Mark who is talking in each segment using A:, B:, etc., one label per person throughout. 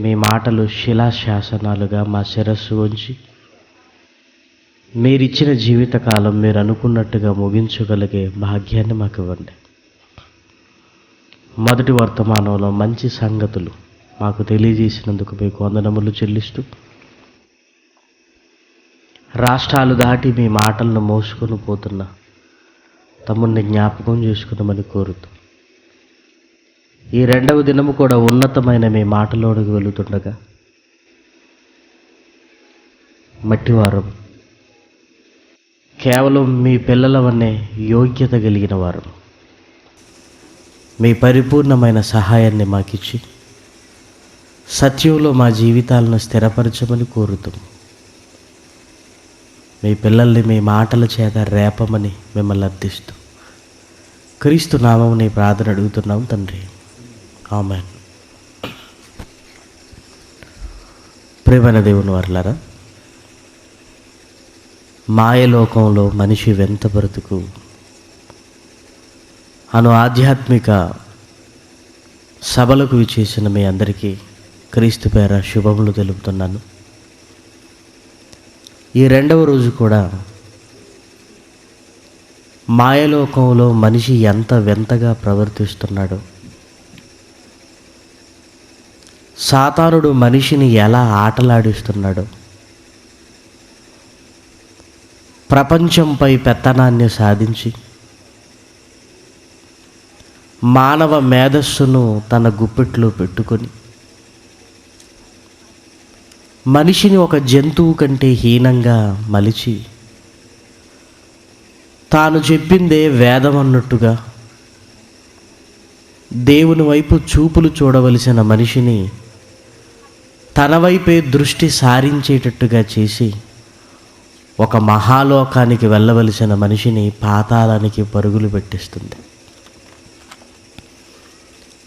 A: మీ మాటలు శిలాశాసనాలుగా మా శిరస్సు ఉంచి మీరిచ్చిన జీవితకాలం మీరు అనుకున్నట్టుగా ముగించగలిగే భాగ్యాన్ని మాకు ఇవ్వండి. మొదటి వర్తమానంలో మంచి సంగతులు మాకు తెలియజేసినందుకు మీకు వందనములు చెల్లిస్తూ, రాష్ట్రాలు దాటి మీ మాటలను మోసుకొని పోతున్న తమ్ముడిని జ్ఞాపకం చేసుకున్నామని కోరుతూ, ఈ రెండవ దినము కూడా ఉన్నతమైన మీ మాటలోనికి వెళుతుండగా మట్టివారం, కేవలం మీ పిల్లలవనే యోగ్యత కలిగిన వారు, మీ పరిపూర్ణమైన సహాయాన్ని మాకిచ్చి సత్యంలో మా జీవితాలను స్థిరపరచమని కోరుతూ, మీ పిల్లల్ని మీ మాటల చేత రేపమని మిమ్మల్ని అర్థిస్తూ క్రీస్తు నామముని ప్రార్థన అడుగుతున్నాం తండ్రి, ఆమేన్. ప్రియమైన దేవుని వారలారా, మాయలోకంలో మనిషి వెంత బ్రతుకు అను ఆధ్యాత్మిక సభలకు విచ్చేసిన మీ అందరికీ క్రీస్తు పేర శుభములు తెలుపుతున్నాను. ఈ రెండవ రోజు కూడా మాయలోకంలో మనిషి ఎంత వింతగా ప్రవర్తిస్తున్నాడో, సాతానుడు మనిషిని ఎలా ఆటలాడిస్తున్నాడో, ప్రపంచంపై పెత్తనాన్ని సాధించి మానవ మేధస్సును తన గుప్పిట్లో పెట్టుకొని మనిషిని ఒక జంతువు కంటే హీనంగా మలిచి తాను చెప్పిందే వేదం అన్నట్టుగా దేవుని వైపు చూపులు చూడవలసిన మనిషిని తన వైపే దృష్టి సారించేటట్టుగా చేసి ఒక మహాలోకానికి వెళ్ళవలసిన మనిషిని పాతాళానికి పరుగులు పెట్టిస్తుంది.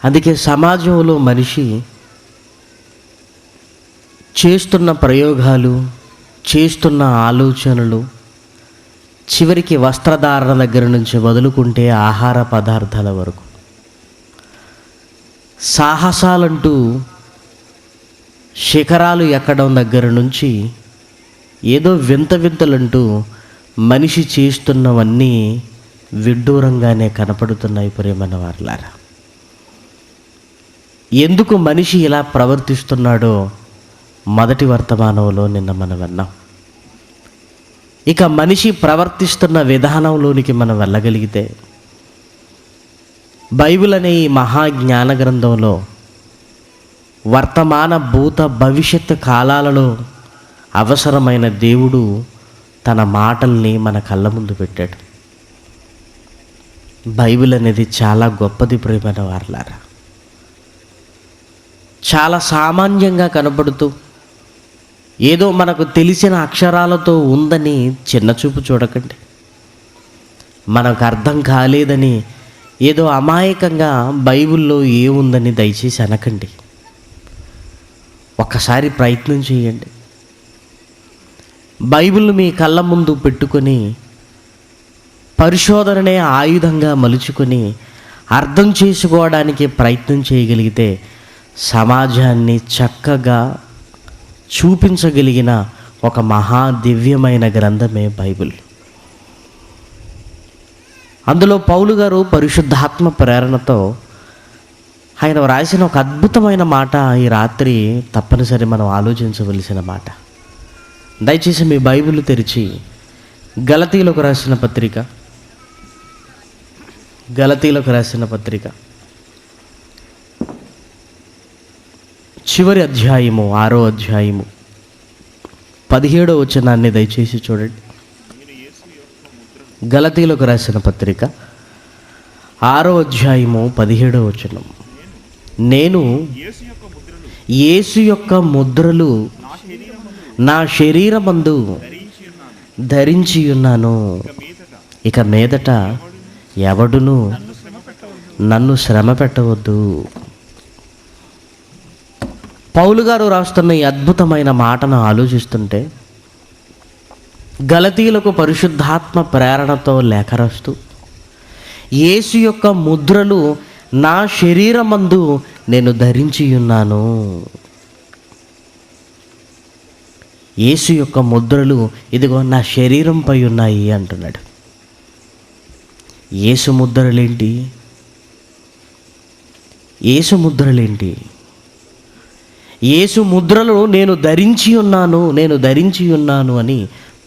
A: అందుకే సమాజంలో మనిషి చేస్తున్న ప్రయోగాలు, చేస్తున్న ఆలోచనలు, చివరికి వస్త్రధారణ దగ్గర నుంచి మొదలుకుంటే ఆహార పదార్థాల వరకు సాహసాలంటూ శిఖరాలు ఎక్కడం దగ్గర నుంచి ఏదో వింత వింతలంటూ మనిషి చేస్తున్నవన్నీ విడ్డూరంగానే కనపడుతున్నాయి. ప్రియమైన వారలారా, ఎందుకు మనిషి ఇలా ప్రవర్తిస్తున్నాడో మొదటి వర్తమానంలో నిన్న మనం విన్నాం. ఇక మనిషి ప్రవర్తిస్తున్న విధానంలోనికి మనం వెళ్ళగలిగితే, బైబిల్ అనే ఈ మహాజ్ఞాన గ్రంథంలో వర్తమాన భూత భవిష్యత్తు కాలాలలో అవసరమైన దేవుడు తన మాటల్ని మన కళ్ళ ముందు పెట్టాడు. బైబిల్ అనేది చాలా గొప్పది ప్రియమైన వారలారా. చాలా సామాన్యంగా కనబడుతూ ఏదో మనకు తెలిసిన అక్షరాలతో ఉందని చిన్నచూపు చూడకండి. మనకు అర్థం కాలేదని ఏదో అమాయకంగా బైబిల్లో ఏముందని దయచేసి అనకండి. ఒక్కసారి ప్రయత్నం చేయండి. బైబిల్ మీ కళ్ళ ముందు పెట్టుకొని పరిశోధననే ఆయుధంగా మలుచుకొని అర్థం చేసుకోవడానికి ప్రయత్నం చేయగలిగితే సమాజాన్ని చక్కగా చూపించగలిగిన ఒక మహా దివ్యమైన గ్రంథమే బైబిల్. అందులో పౌలు గారు పరిశుద్ధాత్మ ప్రేరణతో ఆయన రాసిన ఒక అద్భుతమైన మాట ఈ రాత్రి తప్పనిసరి మనం ఆలోచించవలసిన మాట. దయచేసి మీ బైబిల్ తెరిచి గలతీలకు రాసిన పత్రిక చివరి అధ్యాయము 6వ అధ్యాయము 17వ వచనాన్ని దయచేసి చూడండి. గలతీలకు రాసిన పత్రిక 6వ అధ్యాయము 17వ వచనం. నేను యేసు యొక్క ముద్రలు నా శరీరమందు ధరించి ఉన్నాను. ఇక మీదట ఎవడును నన్ను శ్రమ పెట్టవద్దు. పౌలు గారు రాస్తున్న ఈ అద్భుతమైన మాటను ఆలోచిస్తుంటే, గలతీయులకు పరిశుద్ధాత్మ ప్రేరణతో లేఖ రాస్తూ యేసు యొక్క ముద్రలు నా శరీరమందు నేను ధరించి ఉన్నాను. యేసు యొక్క ముద్రలు ఇదిగో నా శరీరంపై ఉన్నాయి అంటున్నాడు. యేసు ముద్రలేంటి? యేసు ముద్రలేంటి? యేసు ముద్రలు నేను ధరించి ఉన్నాను అని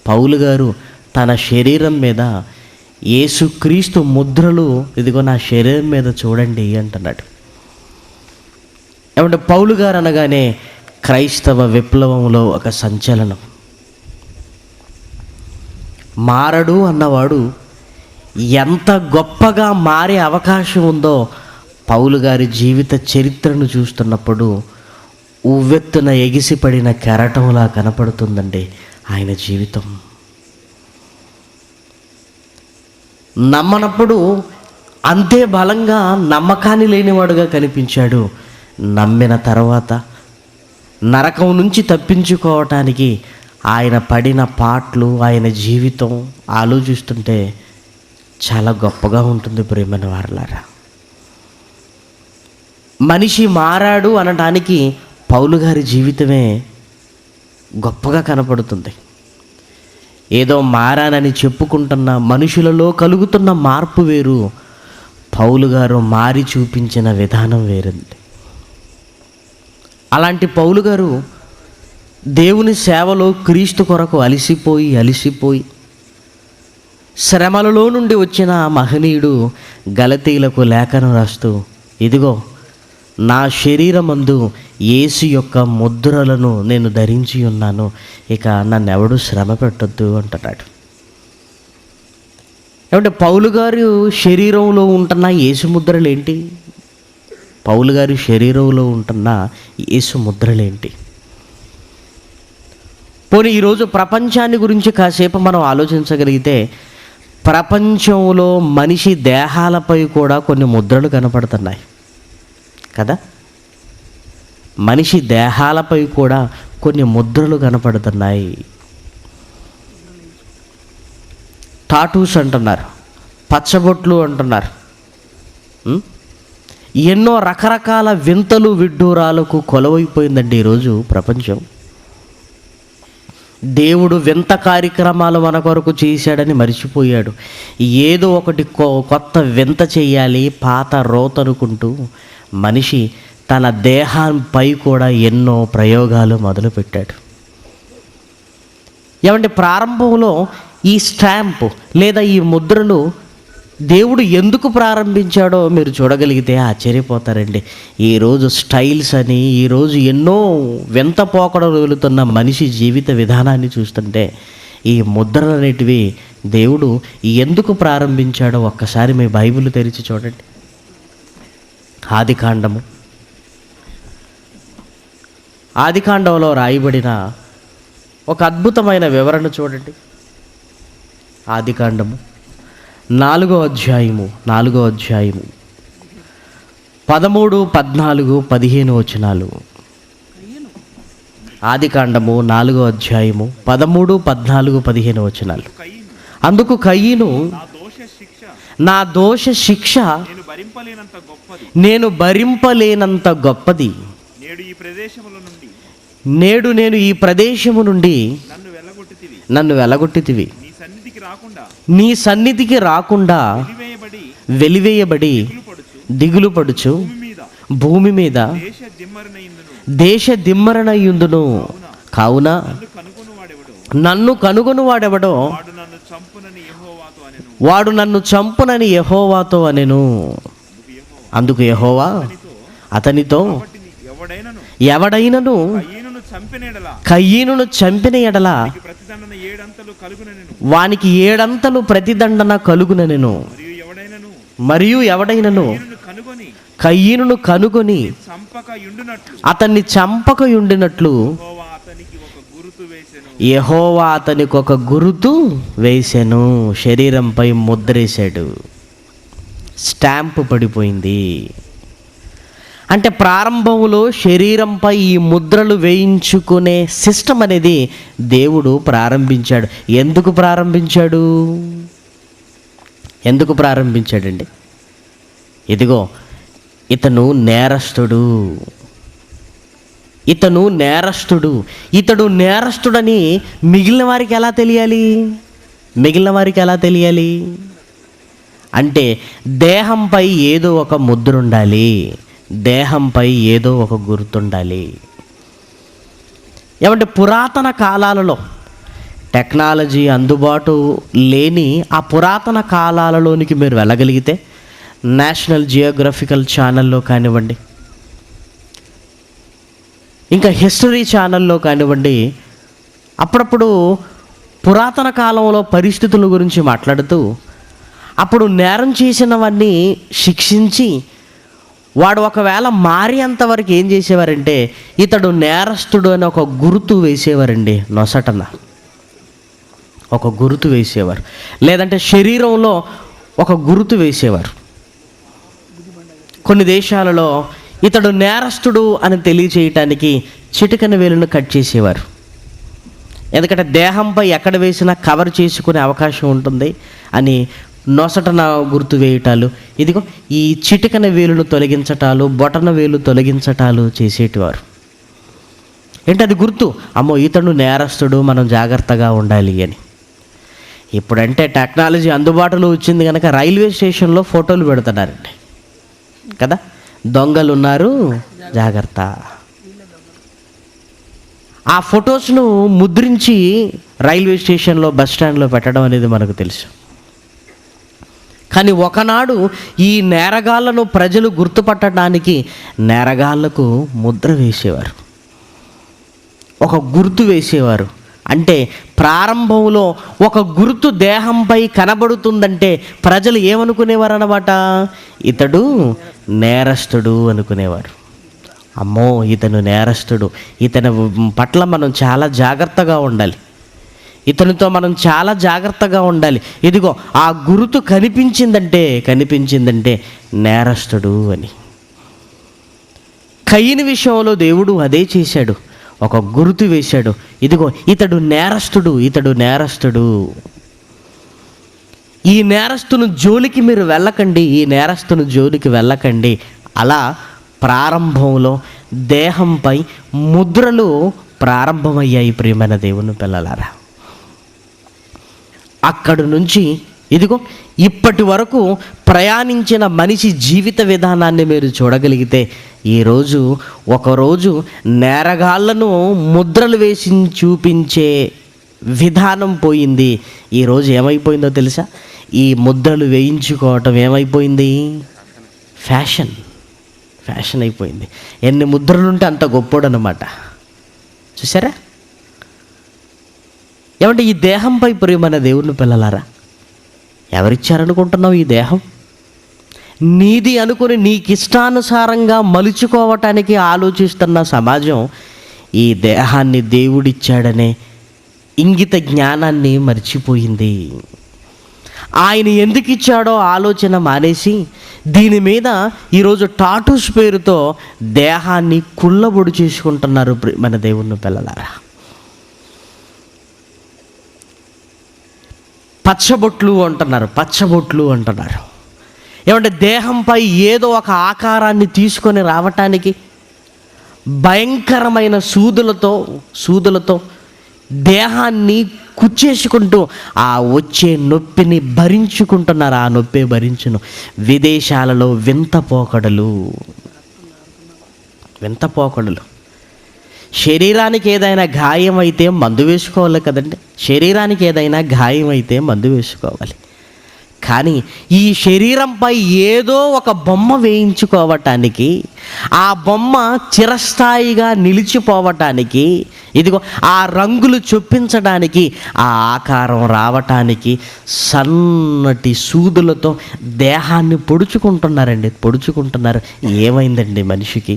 A: పౌలు గారు తన శరీరం మీద యేసుక్రీస్తు ముద్రలు ఇదిగో నా శరీరం మీద చూడండి అంటున్నాడు. ఏమంటే పౌలు గారు అనగానే క్రైస్తవ విప్లవంలో ఒక సంచలనం. మారడు అన్నవాడు ఎంత గొప్పగా మారే అవకాశం ఉందో పౌలు గారి జీవిత చరిత్రను చూస్తున్నప్పుడు ఉవ్వెత్తున ఎగిసిపడిన కెరటంలా కనపడుతుందండి ఆయన జీవితం. నమ్మనప్పుడు అంతే బలంగా నమ్మకాన్ని లేనివాడుగా కనిపించాడు. నమ్మిన తర్వాత నరకం నుంచి తప్పించుకోవటానికి ఆయన పడిన పాట్లు, ఆయన జీవితం ఆలోచిస్తుంటే చాలా గొప్పగా ఉంటుంది ప్రియమైన వారలారా. మనిషి మారాడు అనడానికి పౌలు గారి జీవితమే గొప్పగా కనపడుతుంది. ఏదో మారానని చెప్పుకుంటున్న మనుషులలో కలుగుతున్న మార్పు వేరు, పౌలు గారు మారి చూపించిన విధానం వేరండి. అలాంటి పౌలు గారు దేవుని సేవలో క్రీస్తు కొరకు అలిసిపోయి శ్రమలలో నుండి వచ్చిన మహనీయుడు గలతీయులకు లేఖనం రాస్తూ, ఇదిగో నా శరీరమందు యేసు యొక్క ముద్రలను నేను ధరించి ఉన్నాను, ఇక నన్ను ఎవడు శ్రమ పెట్టొద్దు అంటున్నాడు. ఏమంటే పౌలు గారు శరీరంలో ఉంటున్న యేసు ముద్రలేంటి? పౌలు గారి శరీరంలో ఉంటున్న యేసు ముద్రలేంటి? పోనీ ఈరోజు ప్రపంచాన్ని గురించి కాసేపు మనం ఆలోచించగలిగితే ప్రపంచంలో మనిషి దేహాలపై కూడా కొన్ని ముద్రలు కనపడుతున్నాయి కదా. మనిషి దేహాలపై కూడా కొన్ని ముద్రలు కనపడుతున్నాయి. టాటూస్ అంటున్నారు, పచ్చబొట్లు అంటున్నారు. ఎన్నో రకరకాల వింతలు విడ్డూరాలకు కొలవైపోయిందండి ఈరోజు ప్రపంచం. దేవుడు వింత కార్యక్రమాలు మన కొరకు చేశాడని మర్చిపోయాడు. ఏదో ఒకటి కొత్త వింత చేయాలి, పాత రోతనుకుంటూ మనిషి తన దేహంపై కూడా ఎన్నో ప్రయోగాలు మొదలుపెట్టాడు. ఏమంటే ప్రారంభంలో ఈ స్టాంపు లేదా ఈ ముద్రలు దేవుడు ఎందుకు ప్రారంభించాడో మీరు చూడగలిగితే ఆశ్చర్యపోతారండి. ఈరోజు స్టైల్స్ అని, ఈరోజు ఎన్నో వింత పోకడలు వెళుతున్న మనిషి జీవిత విధానాన్ని చూస్తుంటే ఈ ముద్రలు అనేటివి దేవుడు ఎందుకు ప్రారంభించాడో ఒక్కసారి మీ బైబిల్ తెరిచి చూడండి. ఆదికాండంలో రాయబడిన ఒక అద్భుతమైన వివరణ చూడండి. ఆదికాండము 4వ అధ్యాయము 13, 14, 15 వచనాలు. ఆదికాండము 4వ అధ్యాయము 13, 14, 15 వచనాలు. అందుకు కయీను, నా దోష శిక్ష నేను భరింపలేనంత గొప్పది. నేడు నేను ఈ ప్రదేశము నుండి నన్ను వెలగొట్టితివి. నీ సన్నిధికి రాకుండా వెలివేయబడి దిగులు పడుచు భూమి మీద దేశ దిమ్మరణయుందును. కావున నన్ను కనుగొను వాడెవడో వాడు నన్ను చంపునని యెహోవాతో అనెను. అందుకు యెహోవా అతనితో, ఎవడైనను కయీనును చంపిన ఎడల వానికి 7 అంతలు ప్రతిదండన కలుగునెను. మరియు ఎవడైనను కయీనును కనుగొని అతన్ని చంపకయుండినట్లు యెహోవా అతనికి ఒక గురుతు వేసెను. శరీరంపై ముద్రేశాడు, స్టాంపు పడిపోయింది. అంటే ప్రారంభంలో శరీరంపై ఈ ముద్రలు వేయించుకునే సిస్టమ్ అనేది దేవుడు ప్రారంభించాడు. ఎందుకు ప్రారంభించాడండి? ఇదిగో ఇతను నేరస్తుడు, ఇతను నేరస్తుడు, ఇతడు నేరస్తుడని మిగిలిన వారికి ఎలా తెలియాలి? మిగిలిన వారికి ఎలా తెలియాలి అంటే దేహంపై ఏదో ఒక ముద్ర ఉండాలి, దేహంపై ఏదో ఒక గుర్తుండాలి. ఏమంటే పురాతన కాలాలలో టెక్నాలజీ అందుబాటు లేని ఆ పురాతన కాలాలలోనికి మీరు వెళ్ళగలిగితే నేషనల్ జియోగ్రఫికల్ ఛానల్లో కానివ్వండి, ఇంకా హిస్టరీ ఛానల్లో కానివ్వండి, అప్పుడప్పుడు పురాతన కాలంలో పరిస్థితుల గురించి మాట్లాడుతూ అప్పుడు నేరం చేసినవన్నీ శిక్షించి వాడు ఒకవేళ మారేంతవరకు ఏం చేసేవారంటే ఇతడు నేరస్తుడు అని ఒక గుర్తు వేసేవారండి. నొసటన ఒక గుర్తు వేసేవారు, లేదంటే శరీరంలో ఒక గుర్తు వేసేవారు. కొన్ని దేశాలలో ఇతడు నేరస్తుడు అని తెలియచేయటానికి చిటికెన వేలును కట్ చేసేవారు. ఎందుకంటే దేహంపై ఎక్కడ వేసినా కవర్ చేసుకునే అవకాశం ఉంటుంది అని నొసటన గుర్తు వేయటాలు, ఇదిగో ఈ చిటికెన వేలును తొలగించటాలు, బొటన వేలు తొలగించటాలు చేసేటివారు. ఏంటి అది గుర్తు, అమ్మో ఇతడు నేరస్తుడు, మనం జాగ్రత్తగా ఉండాలి అని. ఇప్పుడంటే టెక్నాలజీ అందుబాటులో వచ్చింది కనుక రైల్వే స్టేషన్లో ఫోటోలు పెడుతున్నారండి కదా, దొంగలు ఉన్నారు జాగ్రత్త. ఆ ఫొటోస్ను ముద్రించి రైల్వే స్టేషన్లో బస్ స్టాండ్లో పెట్టడం అనేది మనకు తెలుసు. కానీ ఒకనాడు ఈ నేరగాళ్లను ప్రజలు గుర్తుపట్టడానికి నేరగాళ్లకు ముద్ర వేసేవారు, ఒక గుర్తు వేసేవారు. అంటే ప్రారంభంలో ఒక గుర్తు దేహంపై కనబడుతుందంటే ప్రజలు ఏమనుకునేవారు అన్నమాట, ఇతడు నేరస్తుడు అనుకునేవారు. అమ్మో ఇతను నేరస్తుడు, ఇతని పట్ల మనం చాలా జాగ్రత్తగా ఉండాలి, ఇతనితో మనం చాలా జాగ్రత్తగా ఉండాలి. ఇదిగో ఆ గుర్తు కనిపించిందంటే నేరస్తుడు అని. కయీను విషయంలో దేవుడు అదే చేశాడు, ఒక గుర్తు వేశాడు, ఇదిగో ఇతడు నేరస్తుడు. ఈ నేరస్తును జోలికి మీరు వెళ్ళకండి, అలా ప్రారంభంలో దేహంపై ముద్రలు ప్రారంభమయ్యాయి. ప్రియమైన దేవుని పిల్లలారా, అక్కడి నుంచి ఇదిగో ఇప్పటి వరకు ప్రయాణించిన మనిషి జీవిత విధానాన్ని మీరు చూడగలిగితే ఒకరోజు నేరగాళ్లను ముద్రలు వేసి చూపించే విధానం పోయింది. ఈరోజు ఏమైపోయిందో తెలుసా, ఈ ముద్రలు వేయించుకోవటం ఏమైపోయింది, ఫ్యాషన్ అయిపోయింది. ఎన్ని ముద్రలుంటే అంత గొప్పోడు అన్నమాట. చూసారా? ఏమంటే ఈ దేహంపై ప్రియమైన దేవుని పిల్లలారా, ఎవరిచ్చారనుకుంటున్నావు ఈ దేహం? నీది అనుకుని నీకిష్టానుసారంగా మలుచుకోవటానికి ఆలోచిస్తున్న సమాజం ఈ దేహాన్ని దేవుడిచ్చాడనే ఇంగిత జ్ఞానాన్ని మర్చిపోయింది. ఆయన ఎందుకు ఇచ్చాడో ఆలోచన మానేసి దీని మీద ఈరోజు టాటూస్ పేరుతో దేహాన్ని కుళ్ళబొడు చేసుకుంటున్నారు మన దేవుని పిల్లలారా. పచ్చబొట్లు అంటున్నారు. ఏమంటే దేహంపై ఏదో ఒక ఆకారాన్ని తీసుకొని రావటానికి భయంకరమైన సూదులతో దేహాన్ని కుచ్చేసుకుంటూ ఆ వచ్చే నొప్పిని భరించుకుంటున్నారు. ఆ నొప్పే భరించును. విదేశాలలో వింత పోకడలు. శరీరానికి ఏదైనా గాయం అయితే మందు వేసుకోవాలి కదండి, కానీ ఈ శరీరంపై ఏదో ఒక బొమ్మ వేయించుకోవటానికి, ఆ బొమ్మ చిరస్థాయిగా నిలిచిపోవటానికి, ఇదిగో ఆ రంగులు చొప్పించడానికి, ఆ ఆకారం రావటానికి సన్నటి సూదులతో దేహాన్ని పొడుచుకుంటున్నారు. ఏమైందండి మనిషికి?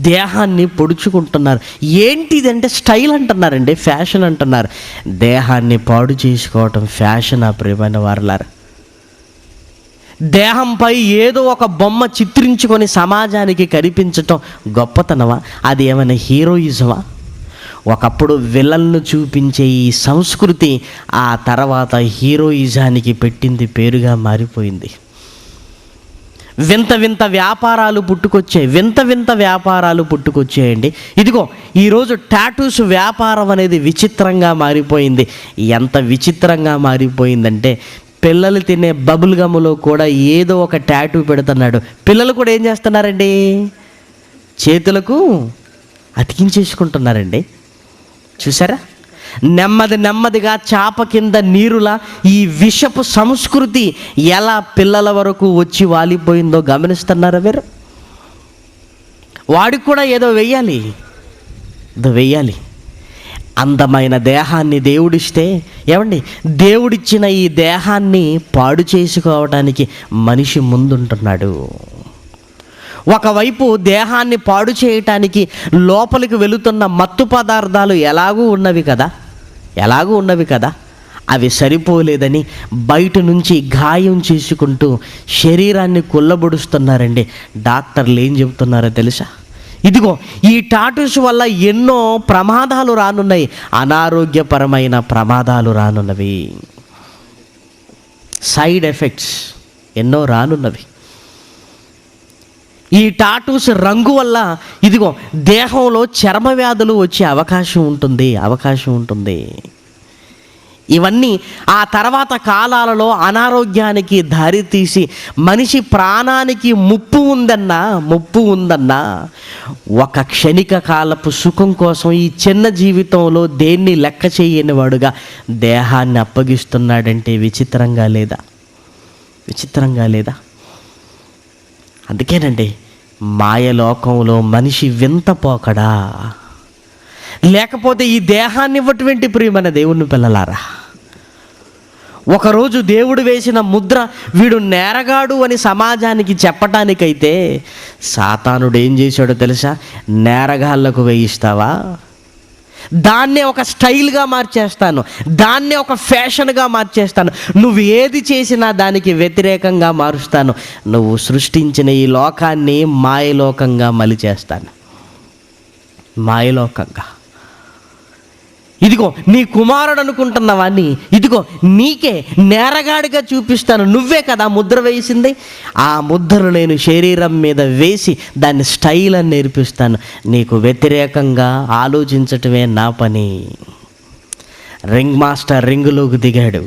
A: దేహాన్ని పొడుచుకుంటున్నారు. ఏంటిదంటే స్టైల్ అంటున్నారండి, ఫ్యాషన్ అంటున్నారు. దేహాన్ని పాడు చేసుకోవటం ఫ్యాషన్. ఆ ప్రియమైన వారలారా, దేహంపై ఏదో ఒక బొమ్మ చిత్రించుకొని సమాజానికి కనిపించటం గొప్పతనమా? అది ఏమైనా హీరోయిజమా? ఒకప్పుడు విలన్ను చూపించే ఈ సంస్కృతి ఆ తర్వాత హీరోయిజానికి పెట్టింది పేరుగా మారిపోయింది. వింత వింత వ్యాపారాలు పుట్టుకొచ్చాయి, వింత వింత వ్యాపారాలు పుట్టుకొచ్చాయండి. ఇదిగో ఈరోజు టాటూస్ వ్యాపారం అనేది విచిత్రంగా మారిపోయింది. ఎంత విచిత్రంగా మారిపోయిందంటే పిల్లలు తినే బబుల్ గమ్ములో కూడా ఏదో ఒక టాటూ పెడుతున్నాడు. పిల్లలు కూడా ఏం చేస్తున్నారండి, చేతులకు అతికించేసుకుంటున్నారండి. చూసారా, నెమ్మది నెమ్మదిగా చాప కింద నీరులా ఈ విషపు సంస్కృతి ఎలా పిల్లల వరకు వచ్చి వాలిపోయిందో గమనిస్తున్నారా మీరు? వాడికి కూడా ఏదో వెయ్యాలి. అందమైన దేహాన్ని దేవుడిస్తే, ఏమండి, దేవుడిచ్చిన ఈ దేహాన్ని పాడు చేసుకోవడానికి మనిషి ముందుంటున్నాడు. ఒకవైపు దేహాన్ని పాడు చేయటానికి లోపలికి వెళుతున్న మత్తు పదార్థాలు ఎలాగూ ఉన్నవి కదా, అవి సరిపోలేదని బయట నుంచి గాయం చేసుకుంటూ శరీరాన్ని కుల్లబొడుస్తున్నారండి. డాక్టర్లు ఏం చెబుతున్నారో తెలుసా? ఇదిగో ఈ టాటూస్ వల్ల ఎన్నో ప్రమాదాలు రానున్నాయి, అనారోగ్యపరమైన ప్రమాదాలు రానున్నవి, సైడ్ ఎఫెక్ట్స్ ఎన్నో రానున్నవి. ఈ టాటూస్ రంగు వల్ల ఇదిగో దేహంలో చర్మ వ్యాధులు వచ్చే అవకాశం ఉంటుంది. ఇవన్నీ ఆ తర్వాత కాలాలలో అనారోగ్యానికి దారితీసి మనిషి ప్రాణానికి ముప్పు ఉందన్నా ఒక క్షణిక కాలపు సుఖం కోసం ఈ చిన్న జీవితంలో దేన్ని లెక్క చేయని వాడుగా దేహాన్ని అప్పగిస్తున్నాడంటే విచిత్రంగా లేదా? అందుకేనండి మాయలోకంలో మనిషి వింత పోకడా. లేకపోతే ఈ దేహాన్ని ఇవ్వటువంటి ప్రియమైన దేవుని పిల్లలారా, ఒకరోజు దేవుడు వేసిన ముద్ర వీడు నేరగాడు అని సమాజానికి చెప్పటానికైతే సాతానుడు ఏం చేశాడో తెలుసా? నేరగాళ్లకు వేయిస్తావా, దాన్నే ఒక స్టైల్గా మార్చేస్తాను, దాన్నే ఒక ఫ్యాషన్గా మార్చేస్తాను, నువ్వు ఏది చేసినా దానికి వ్యతిరేకంగా మారుస్తాను, నువ్వు సృష్టించిన ఈ లోకాన్ని మాయలోకంగా మలిచేస్తాను. ఇదిగో నీ కుమారుడు అనుకుంటున్న వాడిని ఇదిగో నీకే నేరగాడిగా చూపిస్తాను. నువ్వే కదా ముద్ర వేసింది, ఆ ముద్రను నేను శరీరం మీద వేసి దాన్ని స్టైల్ అని నేర్పిస్తాను. నీకు వ్యతిరేకంగా ఆలోచించటమే నా పని. రింగ్ మాస్టర్ రింగులోకి దిగాడు.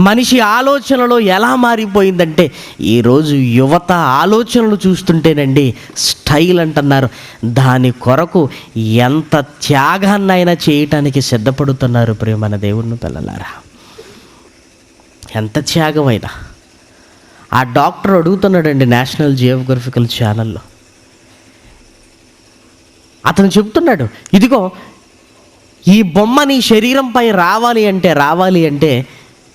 A: మనిషి ఆలోచనలో ఎలా మారిపోయిందంటే ఈరోజు యువత ఆలోచనలు చూస్తుంటేనండి స్టైల్ అంటున్నారు. దాని కొరకు ఎంత త్యాగాన్నైనా చేయటానికి సిద్ధపడుతున్నారు ప్రియమైన దేవుని పిల్లలారా. ఎంత త్యాగమైనా. ఆ డాక్టర్ అడుగుతున్నాడండి నేషనల్ జియోగ్రఫికల్ ఛానల్లో. అతను చెప్తున్నాడు, ఇదిగో ఈ బొమ్మ నీ శరీరంపై రావాలి అంటే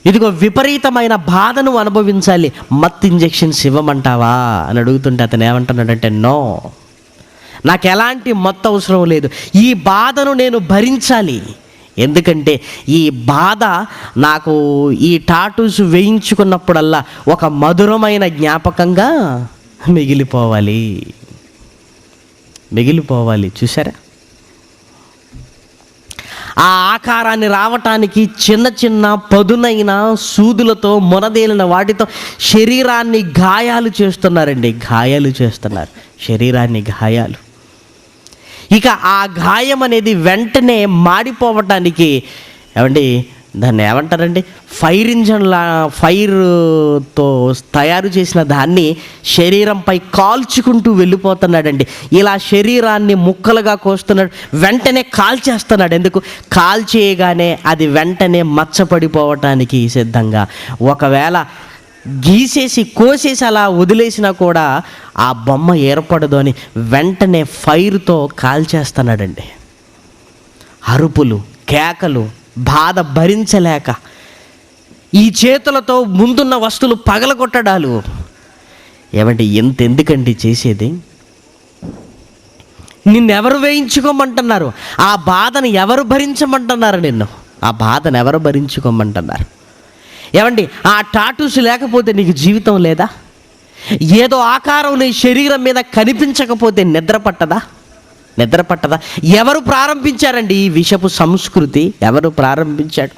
A: ఇదిగో విపరీతమైన బాధను అనుభవించాలి, మత్ ఇంజెక్షన్స్ ఇవ్వమంటావా అని అడుగుతుంటే అతను ఏమంటున్నాడంటే, నో, నాకు ఎలాంటి మత్తు అవసరం లేదు, ఈ బాధను నేను భరించాలి. ఎందుకంటే ఈ బాధ నాకు ఈ టాటూస్ వేయించుకున్నప్పుడల్లా ఒక మధురమైన జ్ఞాపకంగా మిగిలిపోవాలి. చూసారా, ఆ ఆకారాన్ని రావటానికి చిన్న చిన్న పదునైన సూదులతో మొనదేలిన వాటితో శరీరాన్ని గాయాలు చేస్తున్నారు శరీరాన్ని గాయాలు. ఇక ఆ గాయం అనేది వెంటనే మాడిపోవటానికి ఏమండి దాన్ని ఏమంటారండి, ఫైర్తో తయారు చేసిన దాన్ని శరీరంపై కాల్చుకుంటూ వెళ్ళిపోతున్నాడండి. ఇలా శరీరాన్ని ముక్కలుగా కోస్తున్నాడు, వెంటనే కాల్చేస్తున్నాడు. ఎందుకు? కాల్చేయగానే అది వెంటనే మచ్చపడిపోవటానికి సిద్ధంగా. ఒకవేళ గీసేసి కోసేసి అలా వదిలేసినా కూడా ఆ బొమ్మ ఏర్పడదు అని వెంటనే ఫైర్తో కాల్చేస్తున్నాడండి. అరుపులు, కేకలు, బాధ భరించలేక ఈ చేతులతో ముందున్న వస్తువులు పగలగొట్టడాలు. ఏమంటే ఎందుకండి చేసేది? నిన్నెవరు వేయించుకోమంటున్నారు? ఆ బాధను ఎవరు భరించమంటున్నారు? ఆ బాధను ఎవరు భరించుకోమంటున్నారు? ఏమండి ఆ టాటూస్ లేకపోతే నీకు జీవితం లేదా? ఏదో ఆకారం నీ శరీరం మీద కనిపించకపోతే నిద్ర పట్టదా? ఎవరు ప్రారంభించారండి ఈ విషపు సంస్కృతి? ఎవరు ప్రారంభించాడు?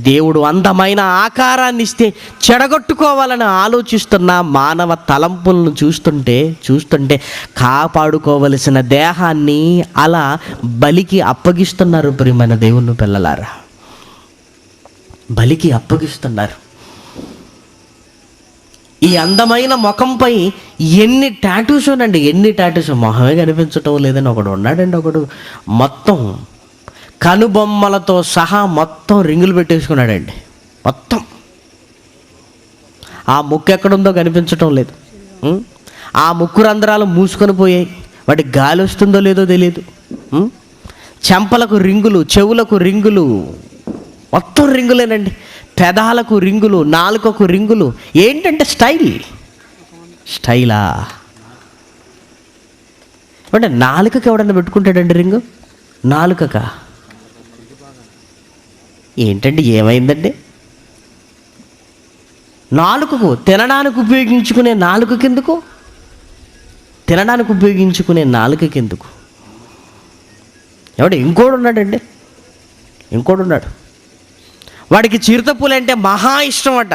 A: దేవుడు అందమైన ఆకారాన్ని ఇస్తే చెడగొట్టుకోవాలని ఆలోచిస్తున్న మానవ తలంపులను చూస్తుంటే కాపాడుకోవలసిన దేహాన్ని అలా బలికి అప్పగిస్తున్నారు ప్రియమైన దేవుని పిల్లలారా. బలికి అప్పగిస్తున్నారు. ఈ అందమైన ముఖంపై ఎన్ని టాటూస్ అండి, ఎన్ని టాటూస్. మొహమే కనిపించటం లేదని ఒకడు ఉన్నాడండి. ఒకడు మొత్తం కనుబొమ్మలతో సహా మొత్తం రింగులు పెట్టేసుకున్నాడండి. మొత్తం ఆ ముక్కు ఎక్కడుందో కనిపించటం లేదు. ఆ ముక్కు రంధ్రాలు మూసుకొని పోయాయి. వాటికి గాలి వస్తుందో లేదో తెలియదు. చెంపలకు రింగులు, చెవులకు రింగులు, మొత్తం రింగులేనండి. పెదాలకు రింగులు, నాలుకకు రింగులు. ఏంటంటే స్టైలా అంటే నాలుకకి ఎవడన్నా పెట్టుకుంటాడండి రింగు? నాలుకక ఏంటండి, ఏమైందండి? నాలుకకు తినడానికి ఉపయోగించుకునే నాలుకకెందుకు? తినడానికి ఉపయోగించుకునే నాలుకకెందుకు? ఎవడు ఇంకోడు ఉన్నాడండి, ఇంకోడు ఉన్నాడు. వాడికి చిరుతపులి అంటే మహా ఇష్టం అట.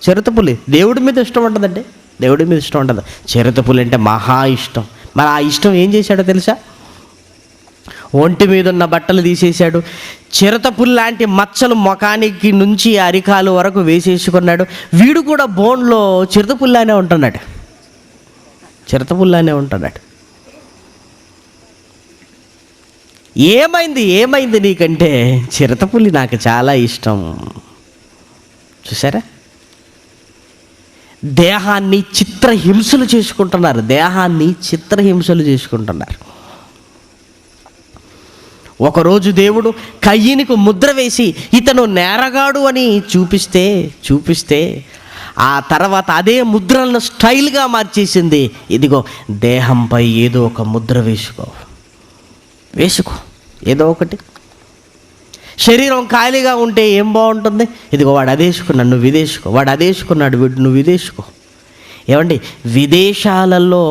A: చిరుతపులి దేవుడి మీద ఇష్టం ఉంటుందండి, దేవుడి మీద ఇష్టం ఉంటుంది. చిరుతపులి అంటే మహా ఇష్టం. మరి ఆ ఇష్టం ఏం చేశాడో తెలుసా? ఒంటి మీద ఉన్న బట్టలు తీసేశాడు. చిరుతపులి లాంటి మచ్చలు ముఖానికి నుంచి అరికాలు వరకు వేసేసుకున్నాడు. వీడు కూడా బోన్లో చిరుతపుల్లానే ఉంటున్నాడు, చిరుతపుల్లానే ఉంటున్నాడు. ఏమైంది నీకంటే, చిరుతపులి నాకు చాలా ఇష్టం. చూసారా? దేహాన్ని చిత్రహింసలు చేసుకుంటున్నారు, దేహాన్ని చిత్రహింసలు చేసుకుంటున్నారు. ఒకరోజు దేవుడు కయ్యనుకు ముద్ర వేసి ఇతను నేరగాడు అని చూపిస్తే ఆ తర్వాత అదే ముద్రలను స్టైల్గా మార్చేసింది. ఇదిగో దేహంపై ఏదో ఒక ముద్ర వేసుకో, ఏదో ఒకటి. శరీరం ఖాళీగా ఉంటే ఏం బాగుంటుంది? ఇదిగో వాడు అదేసుకున్నాడు, నువ్వు ఇదేసుకో. వాడు అదేసుకున్నాడు, వీడు నువ్వు ఇదేసుకో. ఏమండి, విదేశాలలో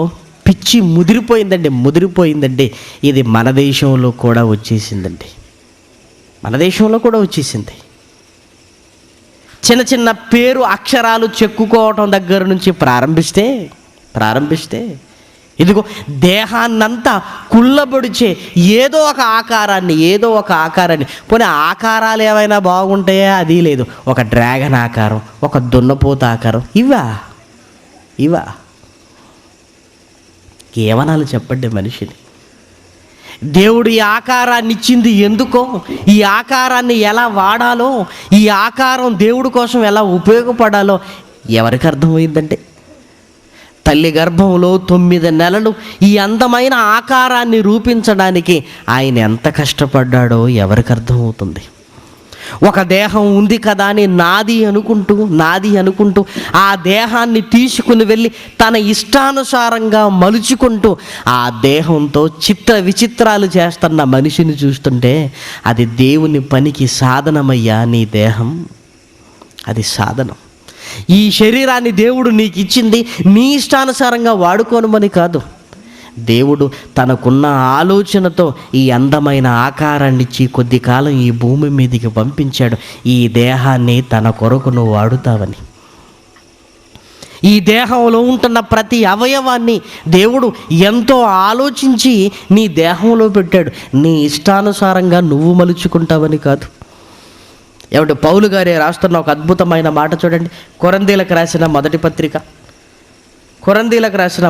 A: పిచ్చి ముదిరిపోయిందండి. ఇది మన దేశంలో కూడా వచ్చేసిందండి, మన దేశంలో కూడా వచ్చేసింది. చిన్న చిన్న పేరు అక్షరాలు చెక్కుకోవటం దగ్గర నుంచి ప్రారంభిస్తే ఇదిగో దేహాన్నంతా కుళ్ళబొడిచే ఏదో ఒక ఆకారాన్ని పోనీ ఆకారాలు ఏమైనా బాగుంటాయా? అది లేదు. ఒక డ్రాగన్ ఆకారం, ఒక దున్నపోత ఆకారం, ఇవా ఏమనాలి చెప్పండి మనిషిని? దేవుడు ఈ ఆకారాన్ని ఇచ్చింది ఎందుకో, ఈ ఆకారాన్ని ఎలా వాడాలో, ఈ ఆకారం దేవుడి కోసం ఎలా ఉపయోగపడాలో ఎవరికి అర్థమైందంటే, తల్లి గర్భంలో 9 నెలలు ఈ అందమైన ఆకారాన్ని రూపించడానికి ఆయన ఎంత కష్టపడ్డాడో ఎవరికి అర్థమవుతుంది. ఒక దేహం ఉంది కదా అని నాది అనుకుంటూ ఆ దేహాన్ని తీసుకుని వెళ్ళి తన ఇష్టానుసారంగా మలుచుకుంటూ ఆ దేహంతో విచిత్రాలు చేస్తున్న మనిషిని చూస్తుంటే అది దేవుని పనికి సాధనమయ్యా. నీ దేహం అది సాధనం. ఈ శరీరాన్ని దేవుడు నీకు ఇచ్చింది నీ ఇష్టానుసారంగా వాడుకోనమని కాదు. దేవుడు తనకున్న ఆలోచనతో ఈ అందమైన ఆకారాన్ని ఇచ్చి కొద్ది కాలం ఈ భూమి మీదకి పంపించాడు. ఈ దేహాన్ని తన కొరకు నువ్వు వాడుతావని. ఈ దేహంలో ఉంటున్న ప్రతి అవయవాన్ని దేవుడు ఎంతో ఆలోచించి నీ దేహంలో పెట్టాడు. నీ ఇష్టానుసారంగా నువ్వు మలుచుకుంటావని కాదు. ఏమంటే పౌలు గారే రాస్తున్న ఒక అద్భుతమైన మాట చూడండి. కొరంథీలకు రాసిన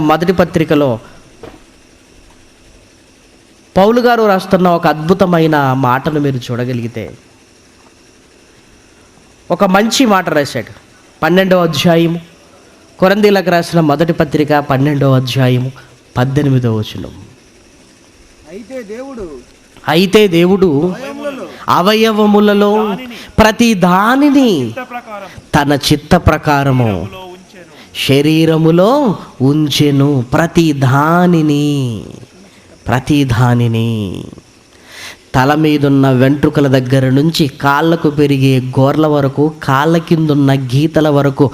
A: మొదటి పత్రికలో పౌలు గారు రాస్తున్న ఒక అద్భుతమైన మాటను మీరు చూడగలిగితే, ఒక మంచి మాట రాశాడు. 12వ అధ్యాయము, కొరంథీలకు రాసిన మొదటి పత్రిక 12వ అధ్యాయము 18వ వచనం. అయితే దేవుడు అవయవములలో ప్రతి దానిని తన చిత్త ప్రకారము శరీరములో ఉంచెను. ప్రతి దానిని తల మీదున్న వెంట్రుకల దగ్గర నుంచి కాళ్ళకు పెరిగే గోర్ల వరకు, కాళ్ళ కిందున్న గీతల వరకు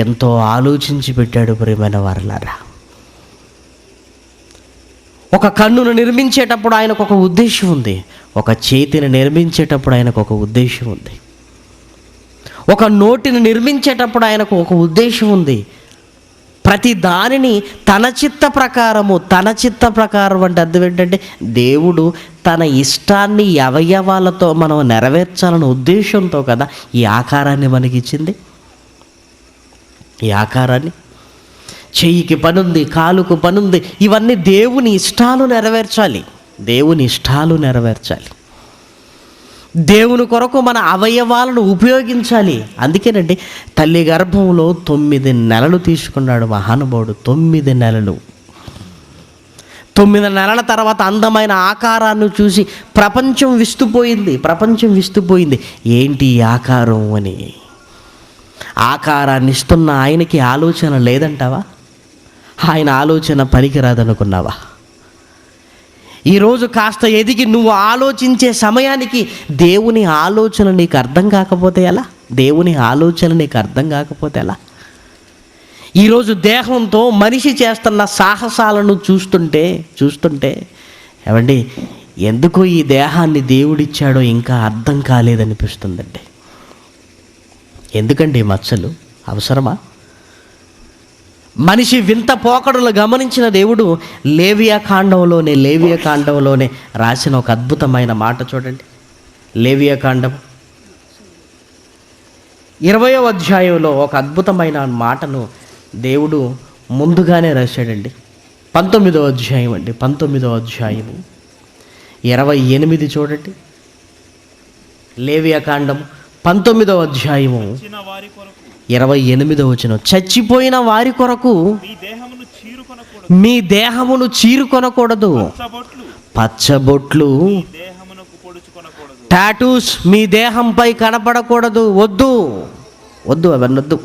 A: ఎంతో ఆలోచించి పెట్టాడు ప్రియమైన వారలారా. ఒక కన్నును నిర్మించేటప్పుడు ఆయనకు ఒక ఉద్దేశం ఉంది, ఒక చేతిని నిర్మించేటప్పుడు ఆయనకు ఒక ఉద్దేశం ఉంది. ఒక నోటిని నిర్మించేటప్పుడు ఆయనకు ఒక ఉద్దేశం ఉంది. ప్రతి దానిని తన చిత్త ప్రకారం అంటే అర్థం ఏంటంటే దేవుడు తన ఇష్టాన్ని అవయవాలతో మనం నెరవేర్చాలన్న ఉద్దేశంతో కదా ఈ ఆకారాన్ని మనకి ఇచ్చింది. ఈ ఆకారాన్ని, చెయ్యికి పనుంది, కాలుకు పనుంది, ఇవన్నీ దేవుని ఇష్టాలు నెరవేర్చాలి. దేవుని కొరకు మన అవయవాలను ఉపయోగించాలి. అందుకేనండి తల్లి గర్భంలో 9 నెలలు తీసుకున్నాడు మహానుభావుడు. 9 నెలలు. 9 నెలల తర్వాత అందమైన ఆకారాన్ని చూసి ప్రపంచం విస్తుపోయింది. ఏంటి ఈ ఆకారం అని. ఆకారాన్ని ఇస్తున్న ఆయనకి ఆలోచన లేదంటావా? ఆయన ఆలోచన పనికిరాదనుకున్నావా? ఈరోజు కాస్త ఎదిగి నువ్వు ఆలోచించే సమయానికి దేవుని ఆలోచన నీకు అర్థం కాకపోతే ఎలా? ఈరోజు దేహంతో మనిషి చేస్తున్న సాహసాలను చూస్తుంటే ఏమండి, ఎందుకు ఈ దేహాన్ని దేవుడిచ్చాడో ఇంకా అర్థం కాలేదనిపిస్తుందండి. ఎందుకండి మచ్చలు అవసరమా? మనిషి వింత పోకడలు గమనించిన దేవుడు లేవియా కాండంలోనే రాసిన ఒక అద్భుతమైన మాట చూడండి. లేవియా కాండం 20వ అధ్యాయంలో ఒక అద్భుతమైన మాటను దేవుడు ముందుగానే రాశాడండి. 19వ అధ్యాయం 28 చూడండి. లేవియా కాండం 19వ అధ్యాయము 28వ వచనం. చచ్చిపోయిన వారి కొరకు మీ దేహమును చీరుకొనకూడదు, పచ్చబొట్లు, టాటూస్ మీ దేహంపై కనపడకూడదు. వద్దు, అవన్నొద్దు.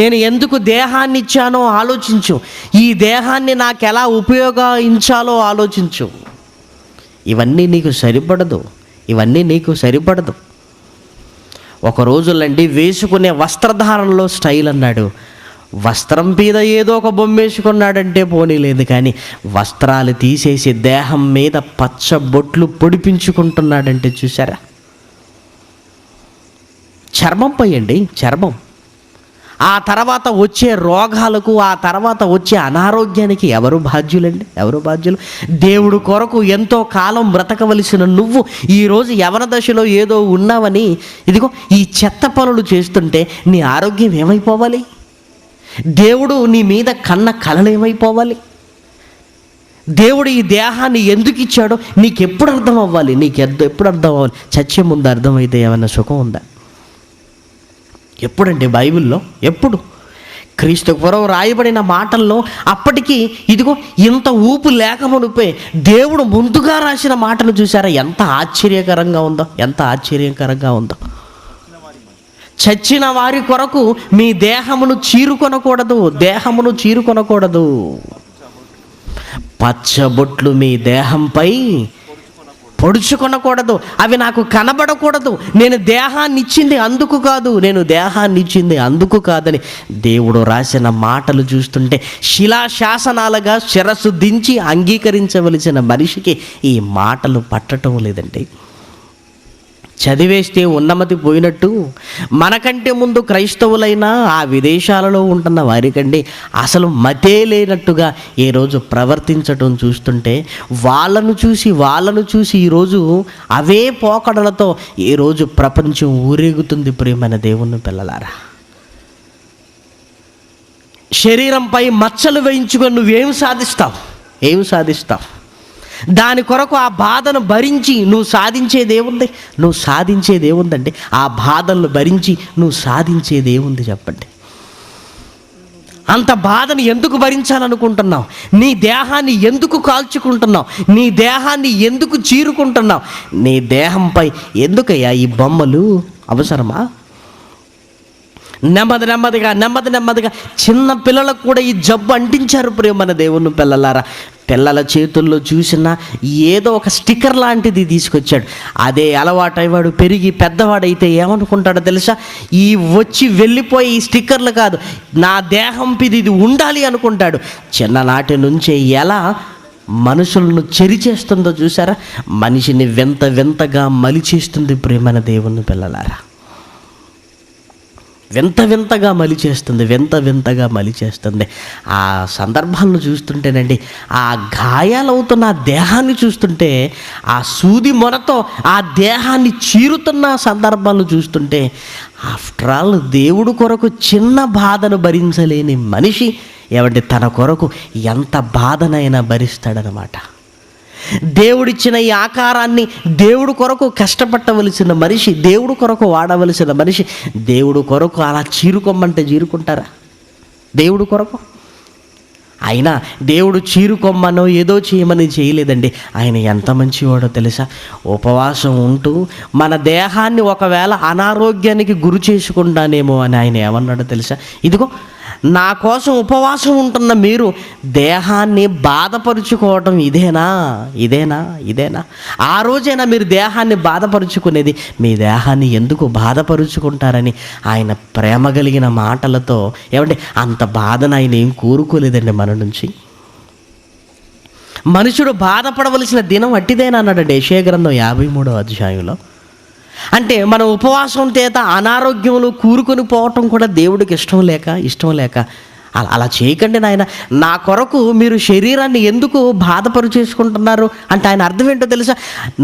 A: నేను ఎందుకు దేహాన్ని ఇచ్చానో ఆలోచించు. ఈ దేహాన్ని నాకు ఎలా ఉపయోగించాలో ఆలోచించు. ఇవన్నీ నీకు సరిపడదు. ఒక రోజులండి వేసుకునే వస్త్రధారణలో స్టైల్ అన్నాడు. వస్త్రం మీద ఏదో ఒక బొమ్మ వేసుకున్నాడంటే పోనీలేదు, కానీ వస్త్రాలు తీసేసి దేహం మీద పచ్చబొట్లు పొడిపించుకుంటున్నాడంటే చూసారా? చర్మం. ఆ తర్వాత వచ్చే రోగాలకు, ఆ తర్వాత వచ్చే అనారోగ్యానికి ఎవరు బాధ్యులు? దేవుడు కొరకు ఎంతో కాలం బ్రతకవలసిన నువ్వు ఈరోజు యవన దశలో ఏదో ఉన్నావని ఇదిగో ఈ చెత్త పనులు చేస్తుంటే నీ ఆరోగ్యం ఏమైపోవాలి? దేవుడు నీ మీద కన్న కలలు ఏమైపోవాలి? దేవుడు ఈ దేహాన్ని ఎందుకు ఇచ్చాడో నీకెప్పుడు అర్థం అవ్వాలి? చచ్చే ముందు అర్థమైతే ఏమైనా సుఖం ఉందా? ఎప్పుడండి? బైబిల్లో ఎప్పుడు? క్రీస్తు పూర్వం రాయబడిన మాటల్లో అప్పటికి ఇదిగో ఇంత ఊపు లేకమునిపే దేవుడు ముందుగా రాసిన మాటలు చూసారా? ఎంత ఆశ్చర్యకరంగా ఉందో. చచ్చిన వారి కొరకు మీ దేహమును చీరుకొనకూడదు, పచ్చబొట్లు మీ దేహంపై పొడుచుకొనకూడదు, అవి నాకు కనబడకూడదు. నేను దేహాన్ని ఇచ్చింది అందుకు కాదని దేవుడు రాసిన మాటలు చూస్తుంటే శిలాశాసనాలుగా శిరస్సు దించి అంగీకరించవలసిన మనిషికి ఈ మాటలు పట్టడం లేదండి. చదివేస్తే ఉన్నమతి పోయినట్టు మనకంటే ముందు క్రైస్తవులైనా ఆ విదేశాలలో ఉంటున్న వారికండి అసలు మతే లేనట్టుగా ఈరోజు ప్రవర్తించటం చూస్తుంటే వాళ్ళను చూసి ఈరోజు అవే పోకడలతో ఈరోజు ప్రపంచం ఊరేగుతుంది. ప్రియమైన దేవుని పిల్లలారా, శరీరంపై మచ్చలు వేయించుకొని నువ్వేం సాధిస్తావు? దాని కొరకు ఆ బాధను భరించి నువ్వు సాధించేది ఏముందండి? ఆ బాధలను భరించి నువ్వు సాధించేది ఏముంది చెప్పండి? అంత బాధను ఎందుకు భరించాలనుకుంటున్నావు? నీ దేహాన్ని ఎందుకు కాల్చుకుంటున్నావు? నీ దేహాన్ని ఎందుకు చీరుకుంటున్నావు? నీ దేహంపై ఎందుకయ్యా ఈ బొమ్మలు అవసరమా? నెమ్మదిగా చిన్న పిల్లలకు కూడా ఈ జబ్బు అంటించారు. ప్రియమైన దేవుని పిల్లలారా, పిల్లల చేతుల్లో చూసినా ఏదో ఒక స్టిక్కర్ లాంటిది తీసుకొచ్చాడు. అదే అలవాటైవాడు పెరిగి పెద్దవాడైతే ఏమనుకుంటాడో తెలుసా? ఈ వచ్చి వెళ్ళిపోయి ఈ స్టిక్కర్లు కాదు, నా దేహం ఇది ఉండాలి అనుకుంటాడు. చిన్ననాటి నుంచే ఎలా మనుషులను చెరిచేస్తుందో చూసారా? మనిషిని వింతగా మలిచేస్తుంది. ప్రియమైన దేవుని పిల్లలారా, వింత వింతగా మలిచేస్తుంది. ఆ సందర్భాలను చూస్తుంటేనండి, ఆ గాయాలవుతున్న ఆ దేహాన్ని చూస్తుంటే, ఆ సూది మొనతో ఆ దేహాన్ని చీరుతున్న సందర్భాలను చూస్తుంటే, ఆఫ్టర్ ఆల్ దేవుడు కొరకు చిన్న బాధను భరించలేని మనిషి ఏమంటే తన కొరకు ఎంత బాధనైనా భరిస్తాడనమాట. దేవుడిచ్చిన ఈ ఆకారాన్ని దేవుడు కొరకు కష్టపడవలసిన మనిషి, దేవుడు కొరకు వాడవలసిన మనిషి, దేవుడు కొరకు అలా చీరుకోమ్మంటే చీరుకుంటారా? దేవుడు కొరకు అయినా దేవుడు చీరుకొమ్మనో ఏదో చేయమని చేయలేదండి. ఆయన ఎంత మంచివాడో తెలుసా? ఉపవాసం ఉంటూ మన దేహాన్ని ఒకవేళ అనారోగ్యానికి గురి చేసుకుంటానేమో అని ఆయన ఏమన్నాడో తెలుసా? ఇదిగో నా కోసం ఉపవాసం ఉంటున్న మీరు దేహాన్ని బాధపరుచుకోవటం ఇదేనా? ఆ రోజైనా మీరు దేహాన్ని బాధపరుచుకునేది? మీ దేహాన్ని ఎందుకు బాధపరుచుకుంటారని ఆయన ప్రేమ కలిగిన మాటలతో, ఏమంటే అంత బాధను ఆయన ఏం కోరుకోలేదండి మన నుంచి. మనుషుడు బాధపడవలసిన దినం అట్టిదేనా అన్నాడండి యెషయా గ్రంథం 53వ అధ్యాయంలో. అంటే మన ఉపవాసం చేత అనారోగ్యంలో కూరుకొని పోవటం కూడా దేవుడికి ఇష్టం లేక అలా చేయకండి నాయన. నా కొరకు మీరు శరీరాన్ని ఎందుకు బాధపరుచేసుకుంటున్నారు అంటే ఆయన అర్థం ఏంటో తెలుసా?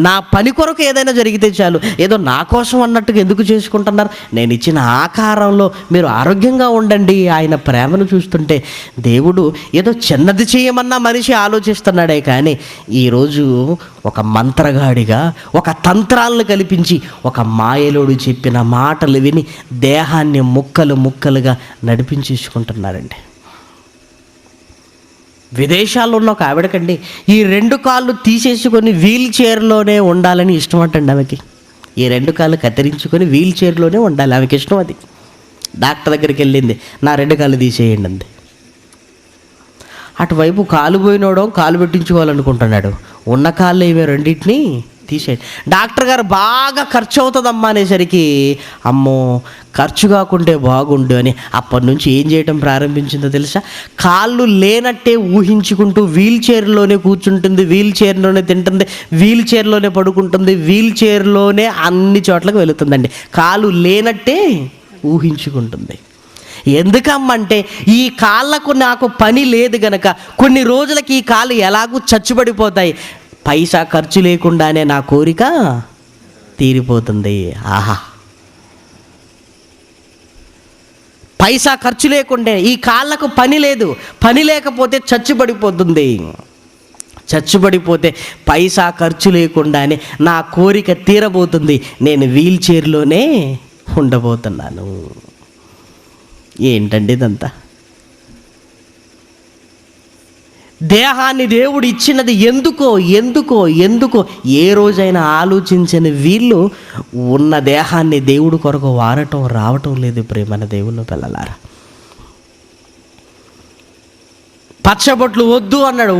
A: నా పని కొరకు ఏదైనా జరిగితే చాలు, ఏదో నా కోసం అన్నట్టుగా ఎందుకు చేసుకుంటున్నారు? నేను ఇచ్చిన ఆకారంలో మీరు ఆరోగ్యంగా ఉండండి. ఆయన ప్రేమను చూస్తుంటే దేవుడు ఏదో చిన్నది చేయమన్నా మనిషి ఆలోచిస్తున్నాడే కానీ, ఈరోజు ఒక మంత్రగాడిగా, ఒక తంత్రాలను కల్పించి, ఒక మాయలోడు చెప్పిన మాటలు విని దేహాన్ని ముక్కలుగా నడిపించేసుకుంటున్నారండి. విదేశాల్లో ఉన్న ఒక ఆవిడకండి ఈ 2 కాళ్ళు తీసేసుకొని వీల్ చైర్లోనే ఉండాలని ఇష్టం అంటండి ఆమెకి. ఈ 2 కాళ్ళు కత్తిరించుకొని వీల్ చైర్లోనే ఉండాలి, ఆమెకి ఇష్టం అది. డాక్టర్ దగ్గరికి వెళ్ళింది, నా 2 కాళ్ళు తీసేయండి అంది. అటువైపు కాలు పోయినోడో కాలు పెట్టించుకోవాలనుకుంటున్నాడు, ఉన్న కాళ్ళు ఇవే రెండింటిని తీసేయండి. డాక్టర్ గారు బాగా ఖర్చు అవుతుందమ్మా అనేసరికి, అమ్మో ఖర్చు కాకుంటే బాగుండు అని అప్పటి నుంచి ఏం చేయడం ప్రారంభించిందో తెలుసా? కాళ్ళు లేనట్టే ఊహించుకుంటూ వీల్ చైర్లోనే కూర్చుంటుంది, వీల్ చైర్లోనే తింటుంది, వీల్ చైర్లోనే పడుకుంటుంది, వీల్ చైర్లోనే అన్ని చోట్లకు వెళుతుందండి. కాలు లేనట్టే ఊహించుకుంటుంది. ఎందుకమ్మంటే ఈ కాళ్ళకు నాకు పని లేదు గనక కొన్ని రోజులకి ఈ కాళ్ళు ఎలాగూ చచ్చుబడిపోతాయి, పైసా ఖర్చు లేకుండానే నా కోరిక తీరిపోతుంది. ఆహా, పైసా ఖర్చు లేకుండే ఈ కాళ్ళకు పని లేదు, పని లేకపోతే చచ్చుబడిపోతే పైసా ఖర్చు లేకుండానే నా కోరిక తీరబోతుంది, నేను వీల్ చైర్లోనే ఉండబోతున్నాను. ఏంటండి ఇదంతా? దేహాన్ని దేవుడు ఇచ్చినది ఎందుకో ఏ రోజైనా ఆలోచించని వీళ్ళు ఉన్న దేహాన్ని దేవుడు కొరకు రావటం లేదు. ప్రేమన దేవుని పిల్లలారా, పచ్చబొట్లు వద్దు అన్నాడు,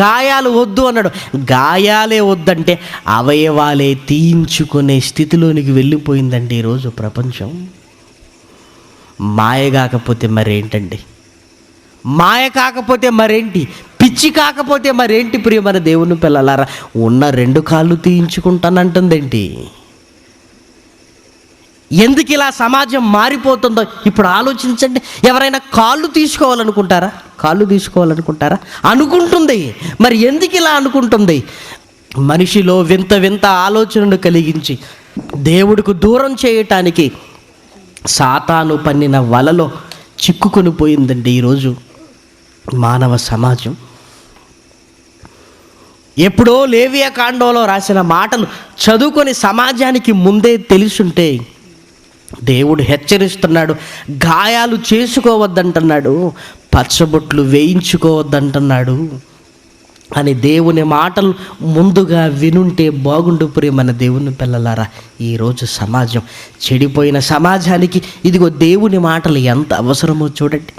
A: గాయాలు వద్దు అన్నాడు. గాయాలే వద్దంటే అవయవాలే తీయించుకునే స్థితిలోనికి వెళ్ళిపోయిందండి ఈరోజు ప్రపంచం. మాయ కాకపోతే మరేంటి? పిచ్చి కాకపోతే మరేంటి? ప్రియమైన దేవుని పిల్లలారా, ఉన్న 2 కాళ్ళు తీయించుకుంటానంటుందేంటి? ఎందుకు ఇలా సమాజం మారిపోతుందో ఇప్పుడు ఆలోచించండి. ఎవరైనా కాళ్ళు తీసుకోవాలనుకుంటారా? అనుకుంటుంది. మరి ఎందుకు ఇలా అనుకుంటుంది? మనిషిలో వింత ఆలోచనను కలిగించి దేవుడికి దూరం చేయటానికి సాతాను పన్నిన వలలో చిక్కుకొని పోయిందండి ఈరోజు మానవ సమాజం. ఎప్పుడో లేవియా కాండంలో రాసిన మాటలు చదువుకొని సమాజానికి ముందే తెలుసుంటే దేవుడు హెచ్చరిస్తున్నాడు, గాయాలు చేసుకోవద్దంటున్నాడు, పచ్చబొట్లు వేయించుకోవద్దంటున్నాడు అని దేవుని మాటలు ముందుగా వినుంటే బాగుండు. ప్రియమైన దేవుని పిల్లలారా, ఈరోజు సమాజం చెడిపోయిన సమాజానికి ఇదిగో దేవుని మాటలు ఎంత అవసరమో చూడండి.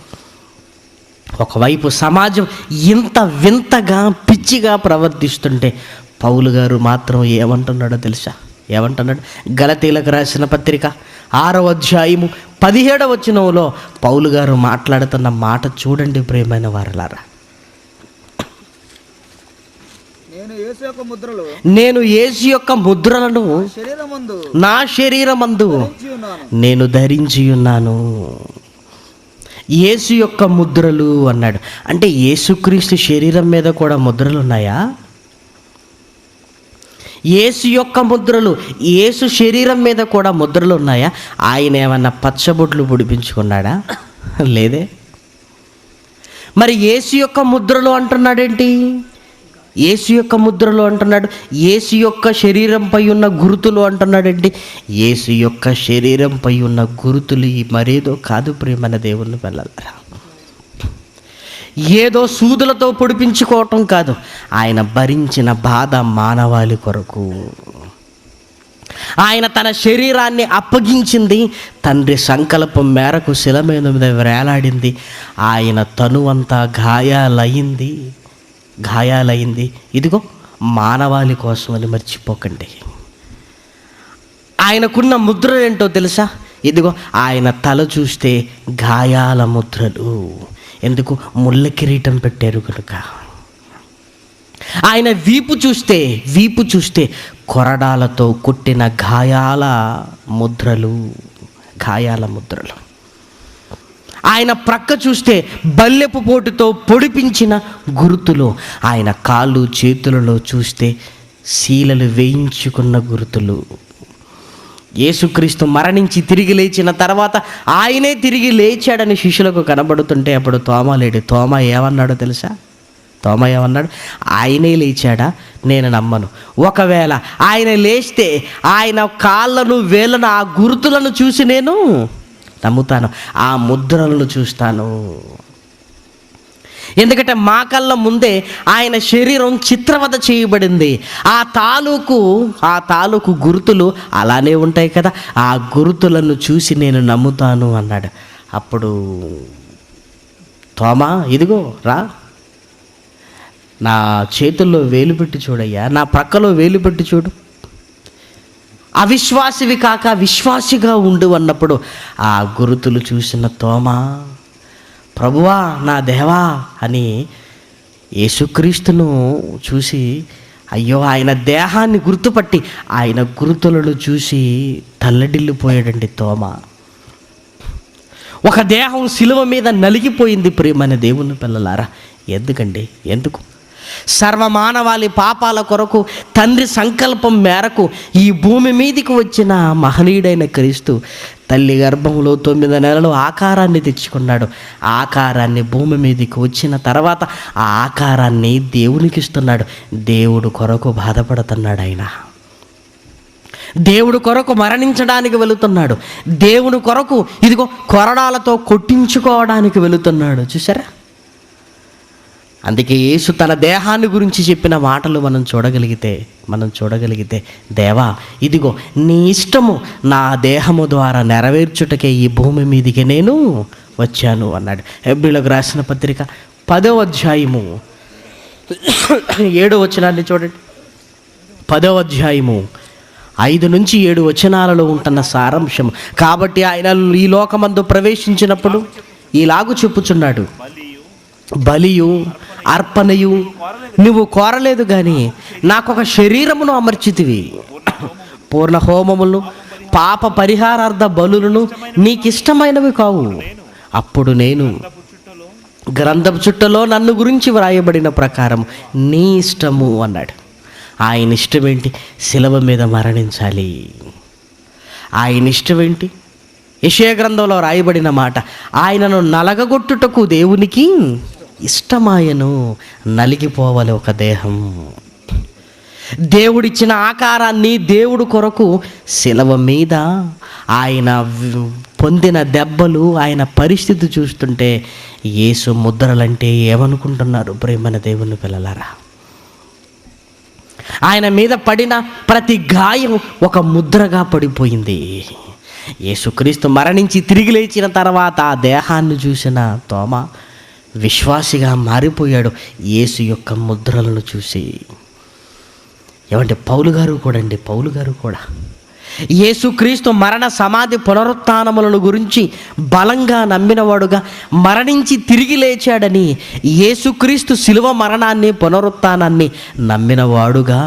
A: ఒకవైపు సమాజం ఇంత వింతగా పిచ్చిగా ప్రవర్తిస్తుంటే పౌలు గారు మాత్రం ఏమంటున్నాడో తెలుసా? గలతీలకు రాసిన పత్రిక 6వ అధ్యాయము 17వ వచనంలో పౌలు గారు మాట్లాడుతున్న మాట చూడండి ప్రియమైన వారలారా.
B: నేను యేసు యొక్క ముద్రలు
A: నేను యేసు యొక్క ముద్రలను
B: శరీరమందు
A: నా శరీరమందు
B: ధరించి ఉన్నాను.
A: నేను ధరించి ఉన్నాను. యేసు యొక్క ముద్రలు అన్నాడు. అంటే యేసుక్రీస్తు శరీరం మీద కూడా ముద్రలు ఉన్నాయా? యేసు యొక్క ముద్రలు, యేసు శరీరం మీద కూడా ముద్రలు ఉన్నాయా? ఆయన ఏమన్నా పచ్చబొట్లు పొడిపించుకున్నాడా? లేదే. మరి యేసు యొక్క ముద్రలు అంటున్నాడేంటి? యేసు యొక్క ముద్రలు అంటున్నాడు. యేసు యొక్క శరీరంపై ఉన్న గురుతులు అంటున్నాడేంటి? యేసు యొక్క శరీరంపై ఉన్న గురుతులు మరేదో కాదు ప్రియమైన దేవుని పిల్లలారా. ఏదో సూదులతో పొడిపించుకోవటం కాదు. ఆయన భరించిన బాధ మానవాళి కొరకు. ఆయన తన శరీరాన్ని అప్పగించింది తండ్రి సంకల్పం మేరకు శిల మీద వేలాడింది. ఆయన తనువంతా గాయాలయింది. ఇదిగో మానవాళి కోసం అని మర్చిపోకండి. ఆయనకున్న ముద్రలు ఏంటో తెలుసా? ఇదిగో ఆయన తల చూస్తే గాయాల ముద్రలు. ఎందుకు? ముళ్ళ కిరీటం పెట్టారు కనుక. ఆయన వీపు చూస్తే కొరడాలతో కొట్టిన గాయాల ముద్రలు. ఆయన ప్రక్క చూస్తే బల్లెపు పోటుతో పొడిపించిన గుర్తులు. ఆయన కాళ్ళు చేతులలో చూస్తే శీలలు వేయించుకున్న గుర్తులు. యేసుక్రీస్తు మరణించి తిరిగి లేచిన తర్వాత ఆయనే తిరిగి లేచాడని శిష్యులకు కనబడుతుంటే అప్పుడు తోమా లేడు. తోమా ఏమన్నాడో తెలుసా? తోమా ఏమన్నాడు? ఆయనే లేచాడా? నేను నమ్మను. ఒకవేళ ఆయన లేస్తే ఆయన కాళ్ళను వేళ్ళను ఆ గుర్తులను చూసి నేను నమ్ముతాను, ఆ ముద్రలను చూస్తాను. ఎందుకంటే మా కళ్ళ ముందే ఆయన శరీరం చిత్రవద చేయబడింది. ఆ తాలూకు గుర్తులు అలానే ఉంటాయి కదా, ఆ గుర్తులను చూసి నేను నమ్ముతాను అన్నాడు. అప్పుడు తోమా, ఇదిగో రా, నా చేతుల్లో వేలు పెట్టి చూడయ్యా, నా ప్రక్కలో వేలు పెట్టి చూడు, అవిశ్వాసివి కాక విశ్వాసిగా ఉండు అన్నప్పుడు ఆ గుర్తులు చూసిన తోమా, ప్రభువా నా దేవా అని యేసుక్రీస్తును చూసి, అయ్యో ఆయన దేహాన్ని గుర్తుపట్టి ఆయన గుర్తులను చూసి తల్లడిల్లిపోయాడండి తోమా. ఒక దేహం శిలువ మీద నలిగిపోయింది ప్రియమైన దేవుని పిల్లలారా. ఎందుకు? సర్వమానవాళి పాపాల కొరకు తండ్రి సంకల్పం మేరకు ఈ భూమి మీదికి వచ్చిన మహనీయుడైన క్రీస్తు తల్లి గర్భంలో 9 నెలలు ఆకారాన్ని తెచ్చుకున్నాడు. ఆ ఆకారాన్ని భూమి మీదకి వచ్చిన తర్వాత ఆ ఆకారాన్ని దేవునికి ఇస్తున్నాడు. దేవుడు కొరకు బాధపడుతున్నాడు. ఆయన దేవుడు కొరకు మరణించడానికి వెళుతున్నాడు. దేవుడు కొరకు ఇదిగో కొరడాలతో కొట్టించుకోవడానికి వెళుతున్నాడు. చూసారా? అందుకే యేసు తన దేహాన్ని గురించి చెప్పిన మాటలు మనం చూడగలిగితే దేవా ఇదిగో నీ ఇష్టము నా దేహము ద్వారా నెరవేర్చుటకే ఈ భూమి మీదికి నేను వచ్చాను అన్నాడు. హెబ్రీయులకు రాసిన పత్రిక 10వ అధ్యాయము 7వ వచనాన్ని చూడండి. 10వ అధ్యాయము 5 నుంచి 7 వచనాలలో ఉంటున్న సారాంశం. కాబట్టి ఆయన ఈ లోకమందు ప్రవేశించినప్పుడు ఇలాగు చెప్పుచున్నాడు, బలియు అర్పణయు నువ్వు కోరలేదు కానీ నాకొక శరీరమును అమర్చితివి, పూర్ణ హోమములు పాప పరిహారార్థ బలులను నీకిష్టమైనవి కావు. అప్పుడు నేను గ్రంథపు చుట్టలో నన్ను గురించి వ్రాయబడిన ప్రకారం నీ ఇష్టము అన్నాడు. ఆయన ఇష్టం ఏంటి? శిలువ మీద మరణించాలి. ఆయన ఇష్టం ఏంటి? యెషయా గ్రంథంలో రాయబడిన మాట, ఆయనను నలగగొట్టుటకు దేవునికి ఇష్టమాయను, నలిగిపోవాలి ఒక దేహం. దేవుడిచ్చిన ఆకారాన్ని దేవుడు కొరకు శిలువ మీద ఆయన పొందిన దెబ్బలు, ఆయన పరిస్థితి చూస్తుంటే యేసు ముద్రలంటే ఏమనుకుంటున్నారు ప్రేమన దేవుని పిల్లలారా? ఆయన మీద పడిన ప్రతి గాయం ఒక ముద్రగా పడిపోయింది. యేసుక్రీస్తు మరణించి తిరిగి లేచిన తర్వాత ఆ దేహాన్ని చూసిన తోమా విశ్వాసిగా మారిపోయాడు యేసు యొక్క ముద్రలను చూసి. ఏమంటే పౌలు గారు కూడా యేసుక్రీస్తు మరణ సమాధి పునరుత్థానములను గురించి బలంగా నమ్మినవాడుగా, మరణించి తిరిగి లేచాడని, యేసుక్రీస్తు శిలువ మరణాన్ని పునరుత్థానాన్ని నమ్మినవాడుగా,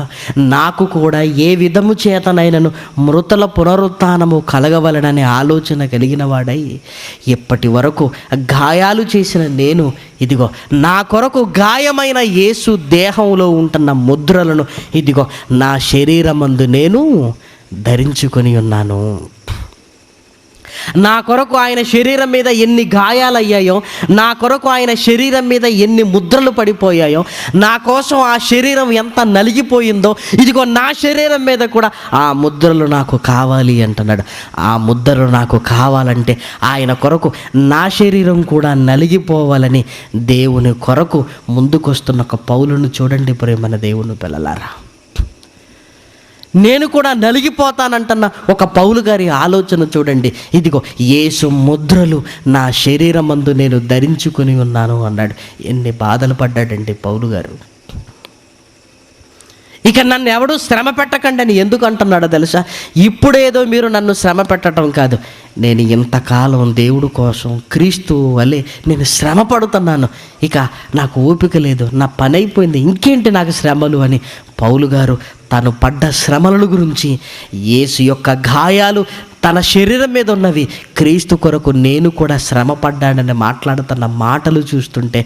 A: నాకు కూడా ఏ విధము చేతనైనను మృతుల పునరుత్థానము కలగవలననే ఆలోచన కలిగిన వాడై, ఇప్పటి వరకు గాయాలు చేసిన నేను ఇదిగో నా కొరకు గాయమైన యేసు దేహంలో ఉంటున్న ముద్రలను ఇదిగో నా శరీరమందు నేను ధరించుకొని ఉన్నాను. నా కొరకు ఆయన శరీరం మీద ఎన్ని గాయాలయ్యాయో, నా కొరకు ఆయన శరీరం మీద ఎన్ని ముద్రలు పడిపోయాయో, నా కోసం ఆ శరీరం ఎంత నలిగిపోయిందో, ఇదిగో నా శరీరం మీద కూడా ఆ ముద్రలు నాకు కావాలి అంటున్నాడు. ఆ ముద్రలు నాకు కావాలంటే ఆయన కొరకు నా శరీరం కూడా నలిగిపోవాలని దేవుని కొరకు ముందుకొస్తున్న ఒక పౌలును చూడండి ప్రేమన దేవుని పిల్లలారా. నేను కూడా నలిగిపోతానంటున్న ఒక పౌలు గారి ఆలోచన చూడండి. ఇదిగో యేసు ముద్రలు నా శరీరమందు నేను ధరించుకొని ఉన్నాను అన్నాడు. ఎన్ని బాధలు పడ్డాడండి పౌలు గారు. ఇక నన్ను ఎవడూ శ్రమ పెట్టకండి అని ఎందుకు అంటున్నాడో తెలుసా? ఇప్పుడేదో మీరు నన్ను శ్రమ పెట్టడం కాదు, నేను ఇంతకాలం దేవుడు కోసం క్రీస్తు వలె నేను శ్రమ పడుతున్నాను. ఇక నాకు ఓపిక లేదు, నా పని అయిపోయింది, ఇంకేంటి నాకు శ్రమలు అని పౌలు గారు తను పడ్డ శ్రమల గురించి, యేసు యొక్క గాయాలు తన శరీరం మీద ఉన్నవి, క్రీస్తు కొరకు నేను కూడా శ్రమ పడ్డానని మాట్లాడుతున్న మాటలు చూస్తుంటే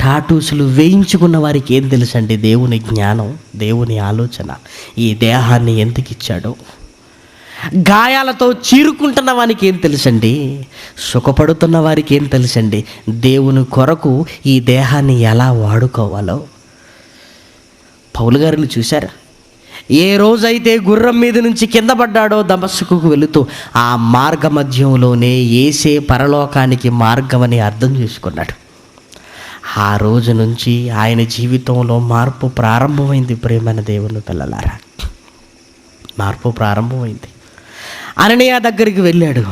A: టాటూసులు వేయించుకున్న వారికి ఏం తెలుసండి దేవుని జ్ఞానం, దేవుని ఆలోచన, ఈ దేహాన్ని ఎందుకు ఇచ్చాడో. గాయాలతో చీరుకుంటున్న వారికి ఏం తెలుసండి, సుఖపడుతున్న వారికి ఏం తెలుసండి దేవుని కొరకు ఈ దేహాన్ని ఎలా వాడుకోవాలో. పౌలు గారిని చూశారా? ఏ రోజైతే గుర్రం మీద నుంచి కింద పడ్డాడో దమస్కుకు వెళుతూ ఆ మార్గ మధ్యంలోనే యేసే పరలోకానికి మార్గమని అర్థం చేసుకున్నాడు. ఆ రోజు నుంచి ఆయన జీవితంలో మార్పు ప్రారంభమైంది ప్రేమైన దేవుని పిల్లలారా. మార్పు ప్రారంభమైంది. అననీయ దగ్గరికి వెళ్ళాడు.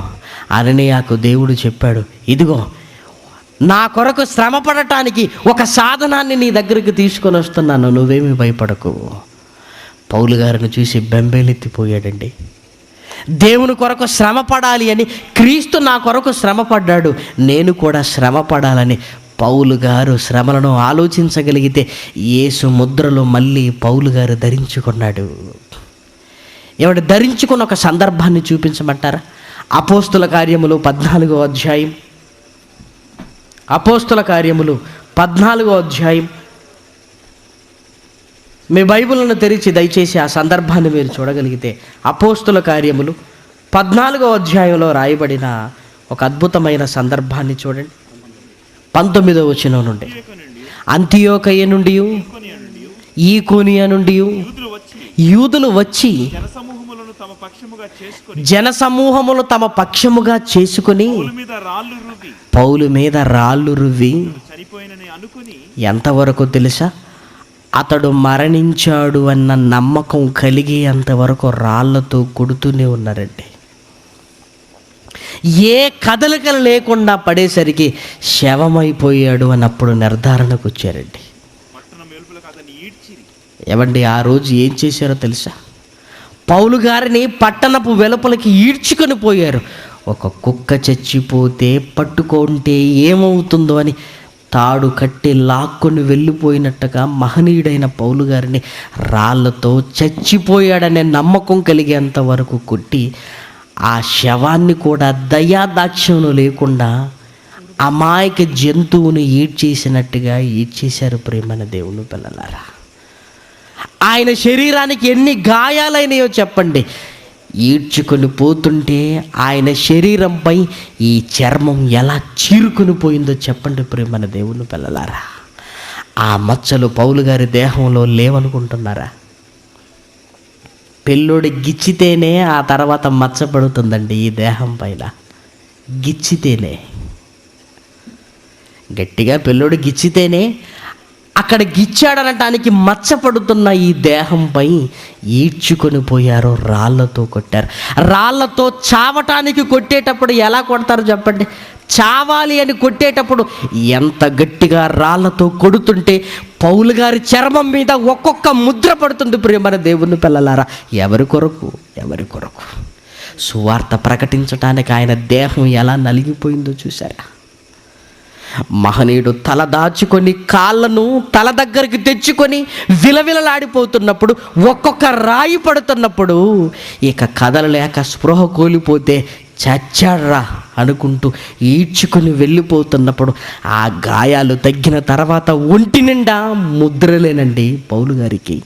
A: అననీయాకు దేవుడు చెప్పాడు, ఇదిగో నా కొరకు శ్రమ పడటానికి ఒక సాధనాన్ని నీ దగ్గరికి తీసుకొని వస్తున్నాను, నువ్వేమీ భయపడకు. పౌలు గారిని చూసి బెంబేలెత్తిపోయాడండి. దేవుని కొరకు శ్రమ పడాలి అని, క్రీస్తు నా కొరకు శ్రమ పడ్డాడు, నేను కూడా శ్రమ పడాలని పౌలు గారు శ్రమలను ఆలోచించగలిగితే యేసు ముద్రలు మళ్ళీ పౌలు గారు ధరించుకున్నాడు. ఎవడు ధరించుకున్న ఒక సందర్భాన్ని చూపించమంటారా? అపోస్తుల కార్యములు 14వ అధ్యాయం, అపోస్తుల కార్యములు 14వ అధ్యాయం. మీ బైబిల్ను తెరిచి దయచేసి ఆ సందర్భాన్ని మీరు చూడగలిగితే, అపోస్తుల కార్యములు 14వ అధ్యాయంలో రాయబడిన ఒక అద్భుతమైన సందర్భాన్ని చూడండి. 19వ వచనం నుండి, అంతియోకయ నుండి ఈకోనియ నుండి యూదులు వచ్చి జనసమూహములు తమ పక్షముగా చేసుకుని పౌలు మీద రాళ్ళు రువ్వి, ఎంతవరకు తెలుసా, అతడు మరణించాడు అన్న నమ్మకం కలిగి అంతవరకు రాళ్లతో కొడుతూనే ఉన్నారండి. ఏ కదలికలు లేకుండా పడేసరికి శవమైపోయాడు అన్నప్పుడు నిర్ధారణకు వచ్చారండి. ఏమండి, ఆ రోజు ఏం చేశారో తెలుసా? పౌలు గారిని పట్టణపు వెలుపలకి ఈడ్చుకొని పోయారు. ఒక కుక్క చచ్చిపోతే పట్టుకుంటే ఏమవుతుందో అని తాడు కట్టి లాక్కొని వెళ్ళిపోయినట్టుగా మహనీయుడైన పౌలు గారిని రాళ్లతో చచ్చిపోయాడనే నమ్మకం కలిగేంత వరకు కొట్టి, ఆ శవాన్ని కూడా దయాదాక్ష్యం లేకుండా అమాయక జంతువుని ఈడ్చేసినట్టుగా ఈడ్చేశారు ప్రేమైన దేవుని పిల్లలారా. ఆయన శరీరానికి ఎన్ని గాయాలైనాయో చెప్పండి. ఈడ్చుకొని పోతుంటే ఆయన శరీరంపై ఈ చర్మం ఎలా చీరుకొని పోయిందో చెప్పండి ప్రేమైన దేవుని పిల్లలారా. ఆ మచ్చలు పౌలు గారి దేహంలో లేవనుకుంటున్నారా? పెళ్ళోడి గిచ్చితేనే ఆ తర్వాత మచ్చపడుతుందండి ఈ దేహం పైన. గిచ్చితేనే, గట్టిగా పెళ్ళోడు గిచ్చితేనే అక్కడ గిచ్చాడనటానికి మచ్చపడుతున్న ఈ దేహంపై ఈడ్చుకొని పోయారు, రాళ్లతో కొట్టారు. రాళ్లతో చావటానికి కొట్టేటప్పుడు ఎలా కొడతారు చెప్పండి? చావాలి అని కొట్టేటప్పుడు ఎంత గట్టిగా రాళ్లతో కొడుతుంటే పౌలు గారి చర్మం మీద ఒక్కొక్క ముద్ర పడుతుంది ప్రియమైన దేవుని పిల్లలారా. ఎవరి కొరకు? ఎవరి కొరకు? సువార్త ప్రకటించడానికి ఆయన దేహం ఎలా నలిగిపోయిందో చూసారా? మహనీయుడు తల దాచుకొని కాళ్ళను తల దగ్గరికి తెచ్చుకొని విలవిలలాడిపోతున్నప్పుడు, ఒక్కొక్క రాయి పడుతున్నప్పుడు, ఇక కదలలేక స్పృహ కోల్పోతే చచ్చాడ్రా అనుకుంటూ ఈడ్చుకొని వెళ్ళిపోతున్నప్పుడు, ఆ గాయాలు తగ్గిన తర్వాత ఒంటి నిండా ముద్రలేనండి పౌలు గారికి.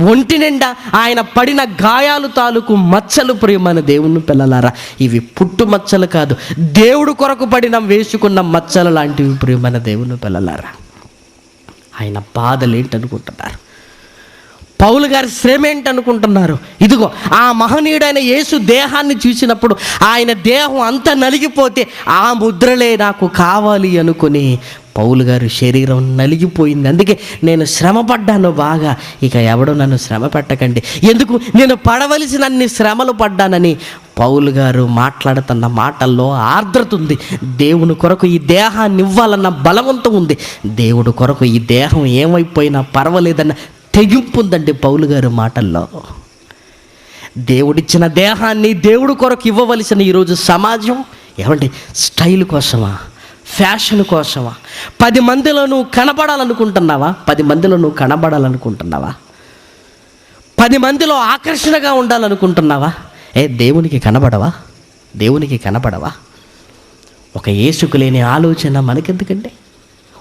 A: ఒంటి నిండా ఆయన పడిన గాయాలు తాలూకు మచ్చలు, ప్రియమైన దేవుని పిల్లలారా. ఇవి పుట్టు మచ్చలు కాదు, దేవుడు కొరకు పడిన వేసుకున్న మచ్చలు లాంటివి ప్రియమైన దేవుని పిల్లలారా. ఆయన బాధలు ఏంటనుకుంటున్నారు? పౌలు గారి శ్రమ ఏంటనుకుంటున్నారు? ఇదిగో ఆ మహనీయుడైన యేసు దేహాన్ని చూసినప్పుడు ఆయన దేహం అంతా నలిగిపోతే ఆ ముద్రలే నాకు కావాలి అనుకుని పౌలు గారి శరీరం నలిగిపోయింది. అందుకే నేను శ్రమ పడ్డాను బాగా, ఇక ఎవడో నన్ను శ్రమ పెట్టకండి, ఎందుకు నేను పడవలసినన్ని శ్రమలు పడ్డానని పౌలు గారు మాట్లాడుతున్న మాటల్లో ఆర్ద్రత ఉంది. దేవుని కొరకు ఈ దేహాన్ని ఇవ్వాలన్న బలవంతం ఉంది. దేవుడు కొరకు ఈ దేహం ఏమైపోయినా పర్వాలేదన్న తెగింపు ఉందండి పౌలు గారు మాటల్లో. దేవుడిచ్చిన దేహాన్ని దేవుడు కొరకు ఇవ్వవలసిన ఈరోజు సమాజం ఏమండి స్టైల్ కోసమా, ఫ్యాషన్ కోసమా? 10 మందిలో నువ్వు కనబడాలనుకుంటున్నావా? 10 మందిలో నువ్వు కనబడాలనుకుంటున్నావా? 10 మందిలో ఆకర్షణగా ఉండాలనుకుంటున్నావా? దేవునికి కనబడవా? దేవునికి కనబడవా? ఒక యేసుకు లేని ఆలోచన మనకెందుకండి?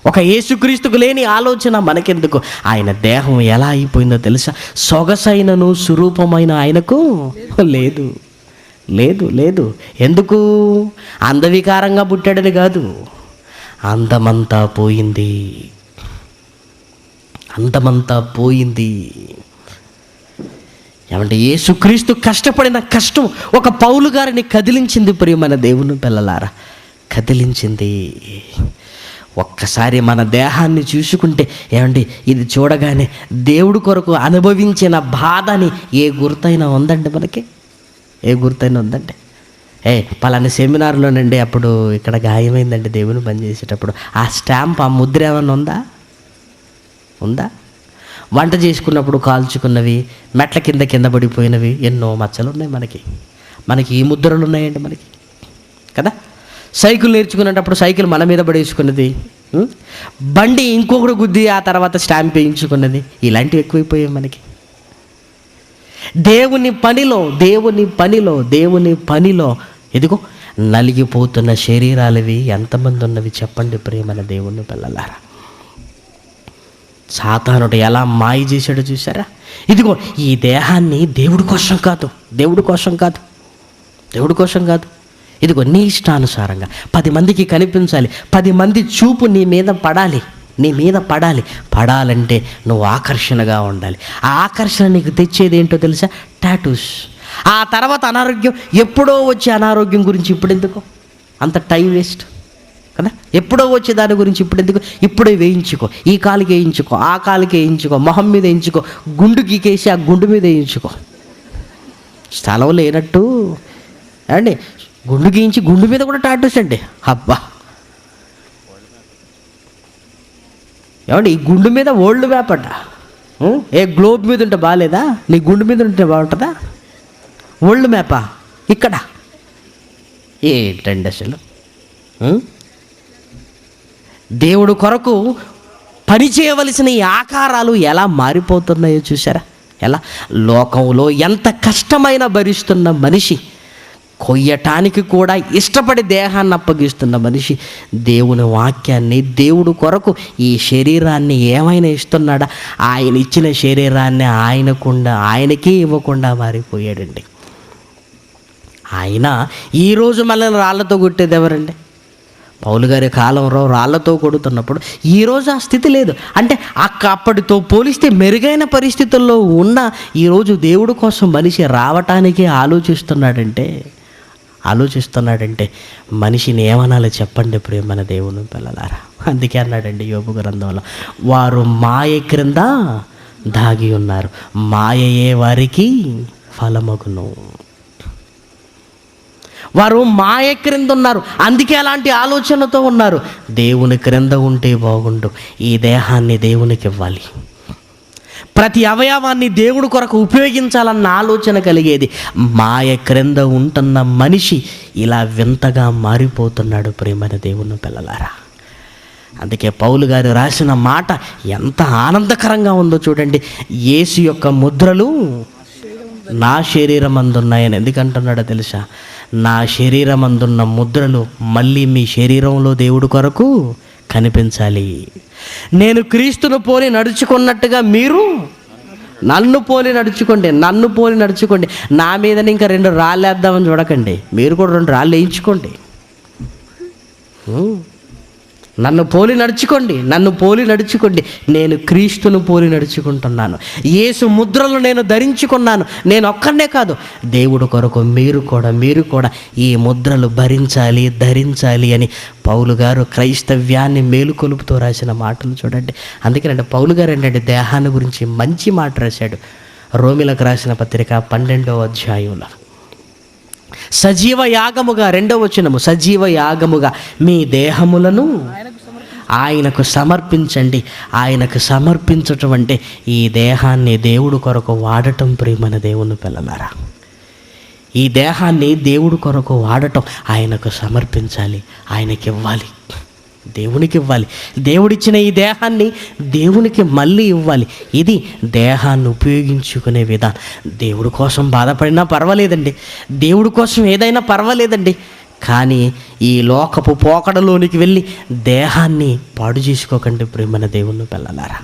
A: ఒక యేసుక్రీస్తుకు లేని ఆలోచన మనకెందుకు? ఆయన దేహం ఎలా అయిపోయిందో తెలుసా? సొగసైనను సురూపమైన ఆయనకు లేదు, లేదు, లేదు. ఎందుకు? అందవికారంగా పుట్టాడని కాదు, అందమంతా పోయింది, అందమంతా పోయింది. ఏమంటే యేసుక్రీస్తు కష్టపడిన కష్టం ఒక పౌలు గారిని కదిలించింది ప్రియమైన దేవుని పిల్లలారా, కదిలించింది. ఒక్కసారి మన దేహాన్ని చూసుకుంటే ఏమండి, ఇది చూడగానే దేవుడి కొరకు అనుభవించిన బాధని ఏ గుర్తైనా ఉందండి మనకి? ఏ గుర్తైనా ఉందండి? పలానా సెమినార్లోనండి అప్పుడు ఇక్కడ గాయమైందండి దేవుని పని చేసేటప్పుడు, ఆ స్టాంప్, ఆ ముద్ర ఏమన్నా ఉందా? ఉందా? వంట చేసుకున్నప్పుడు కాల్చుకున్నవి, మెట్ల కింద పడిపోయినవి ఎన్నో మచ్చలు ఉన్నాయి మనకి ఈ ముద్రలు ఉన్నాయండి మనకి కదా. సైకిల్ నేర్చుకునేటప్పుడు సైకిల్ మన మీద పడేసుకున్నది, బండి ఇంకొకటి గుద్ది ఆ తర్వాత స్టాంప్ వేయించుకున్నది, ఇలాంటివి ఎక్కువైపోయాయి మనకి. దేవుని పనిలో ఇదిగో నలిగిపోతున్న శరీరాలవి ఎంతమంది ఉన్నవి చెప్పండి ప్రియమైన దేవుని పిల్లలారా. సాతానుడు ఎలా మాయ చేశాడో చూసారా? ఇదిగో ఈ దేహాన్ని దేవుడి కోసం కాదు, ఇదిగో నీ ఇష్టానుసారంగా 10 మందికి కనిపించాలి, 10 మంది చూపు నీ మీద పడాలంటే నువ్వు ఆకర్షణగా ఉండాలి. ఆ ఆకర్షణ నీకు తెచ్చేది ఏంటో తెలుసా? టాటూస్. ఆ తర్వాత అనారోగ్యం, ఎప్పుడో వచ్చే అనారోగ్యం గురించి ఇప్పుడు ఎందుకు అంత టైం వేస్ట్ కదా? ఎప్పుడో వచ్చే దాని గురించి ఇప్పుడు ఎందుకు? ఇప్పుడే వేయించుకో, ఈ కాలుకి వేయించుకో, ఆ కాలుకి వేయించుకో, మొహం మీద వేయించుకో, గుండు గీకేసి ఆ గుండు మీద వేయించుకో. స్థలం లేనట్టు అండి గుండు గీయించి గుండు మీద కూడా టాటూస్ అండి. అబ్బా, ఏమండి ఈ గుండు మీద ఓల్డ్ మ్యాప్ అట. గ్లోబ్ మీద ఉంటే బాగాలేదా? నీ గుండు మీద ఉంటే బాగుంటుందా? ఓల్డ్ మ్యాపా ఇక్కడ? ఏంటండి అసలు? దేవుడు కొరకు పని చేయవలసిన ఈ ఆకారాలు ఎలా మారిపోతున్నాయో చూసారా? ఎలా లోకంలో ఎంత కష్టమైన భరిస్తున్న మనిషి, కొయ్యటానికి కూడా ఇష్టపడి దేహాన్ని అప్పగిస్తున్న మనిషి దేవుని వాక్యాన్ని, దేవుడు కొరకు ఈ శరీరాన్ని ఏమైనా ఇస్తున్నాడా? ఆయన ఇచ్చిన శరీరాన్ని ఆయనకే ఇవ్వకుండా మారిపోయాడండి. ఆయన ఈరోజు మనల్ని రాళ్లతో కొట్టేది ఎవరండి? పౌలు గారి కాలంలో రాళ్లతో కొడుతున్నప్పుడు ఈరోజు ఆ స్థితి లేదు. అంటే అప్పటితో పోలిస్తే మెరుగైన పరిస్థితుల్లో ఉన్న ఈరోజు దేవుడి కోసం మనిషి రావటానికే ఆలోచిస్తున్నాడంటే మనిషిని ఏమనాలో చెప్పండి ప్రియమైన దేవుని పిల్లలారా. అందుకే అన్నాడండి యోబు గ్రంథంలో, వారు మాయ క్రింద దాగి ఉన్నారు, మాయయే వారికి ఫలమగును. వారు మాయ క్రింద ఉన్నారు, అందుకే అలాంటి ఆలోచనతో ఉన్నారు. దేవుని క్రింద ఉంటే బాగుండు, ఈ దేహాన్ని దేవునికి ఇవ్వాలి, ప్రతి అవయవాన్ని దేవుడి కొరకు ఉపయోగించాలన్న ఆలోచన కలిగేది. మాయ క్రింద ఉంటున్న మనిషి ఇలా వింతగా మారిపోతున్నాడు ప్రేమైన దేవుని పిల్లలారా. అందుకే పౌలు గారు రాసిన మాట ఎంత ఆనందకరంగా ఉందో చూడండి. యేసు యొక్క ముద్రలు నా శరీరం అందున్నాయని ఎందుకంటున్నాడో తెలుసా? నా శరీరం అందున్న ముద్రలు మళ్ళీ మీ శరీరంలో దేవుడి కొరకు కనిపించాలి. నేను క్రీస్తును పోలి నడుచుకున్నట్టుగా మీరు నన్ను పోలి నడుచుకోండి. నా మీద ఇంకా 2 రాళ్ళు వేద్దామని చూడకండి, మీరు కూడా 2 రాళ్ళు వేయించుకోండి. నన్ను పోలి నడుచుకోండి. నేను క్రీస్తును పోలి నడుచుకుంటున్నాను. యేసు ముద్రలు నేను ధరించుకున్నాను. నేను ఒక్కనే కాదు, దేవుడు కొరకు మీరు కూడా ఈ ముద్రలు ధరించాలి అని పౌలు గారు క్రైస్తవ్యాన్ని మేలుకొలుపుతూ రాసిన మాటలు చూడండి. అందుకేనండి పౌలు గారు ఏంటంటే దేహాన్ని గురించి మంచి మాట రాశాడు. రోమిలకు రాసిన పత్రిక 12వ అధ్యాయంలో సజీవ యాగముగా 2వ వచనము, సజీవ యాగముగా మీ దేహములను ఆయనకు సమర్పించండి. ఆయనకు సమర్పించటం అంటే ఈ దేహాన్ని దేవుడు కొరకు వాడటం ప్రియమైన దేవుని పిల్లలారా. ఈ దేహాన్ని దేవుడు కొరకు వాడటం, ఆయనకు సమర్పించాలి, ఆయనకి ఇవ్వాలి, దేవునికి ఇవ్వాలి. దేవుడిచ్చిన ఈ దేహాన్ని దేవునికి మళ్ళీ ఇవ్వాలి. ఇది దేహాన్ని ఉపయోగించుకునే విధానం. దేవుడి కోసం బాధపడినా పర్వాలేదండి, దేవుడి కోసం ఏదైనా పర్వాలేదండి, కానీ ఈ లోకపు పోకడలోనికి వెళ్ళి దేహాన్ని పాడు చేసుకోకండి ప్రేమన దేవుని పిల్లలారా.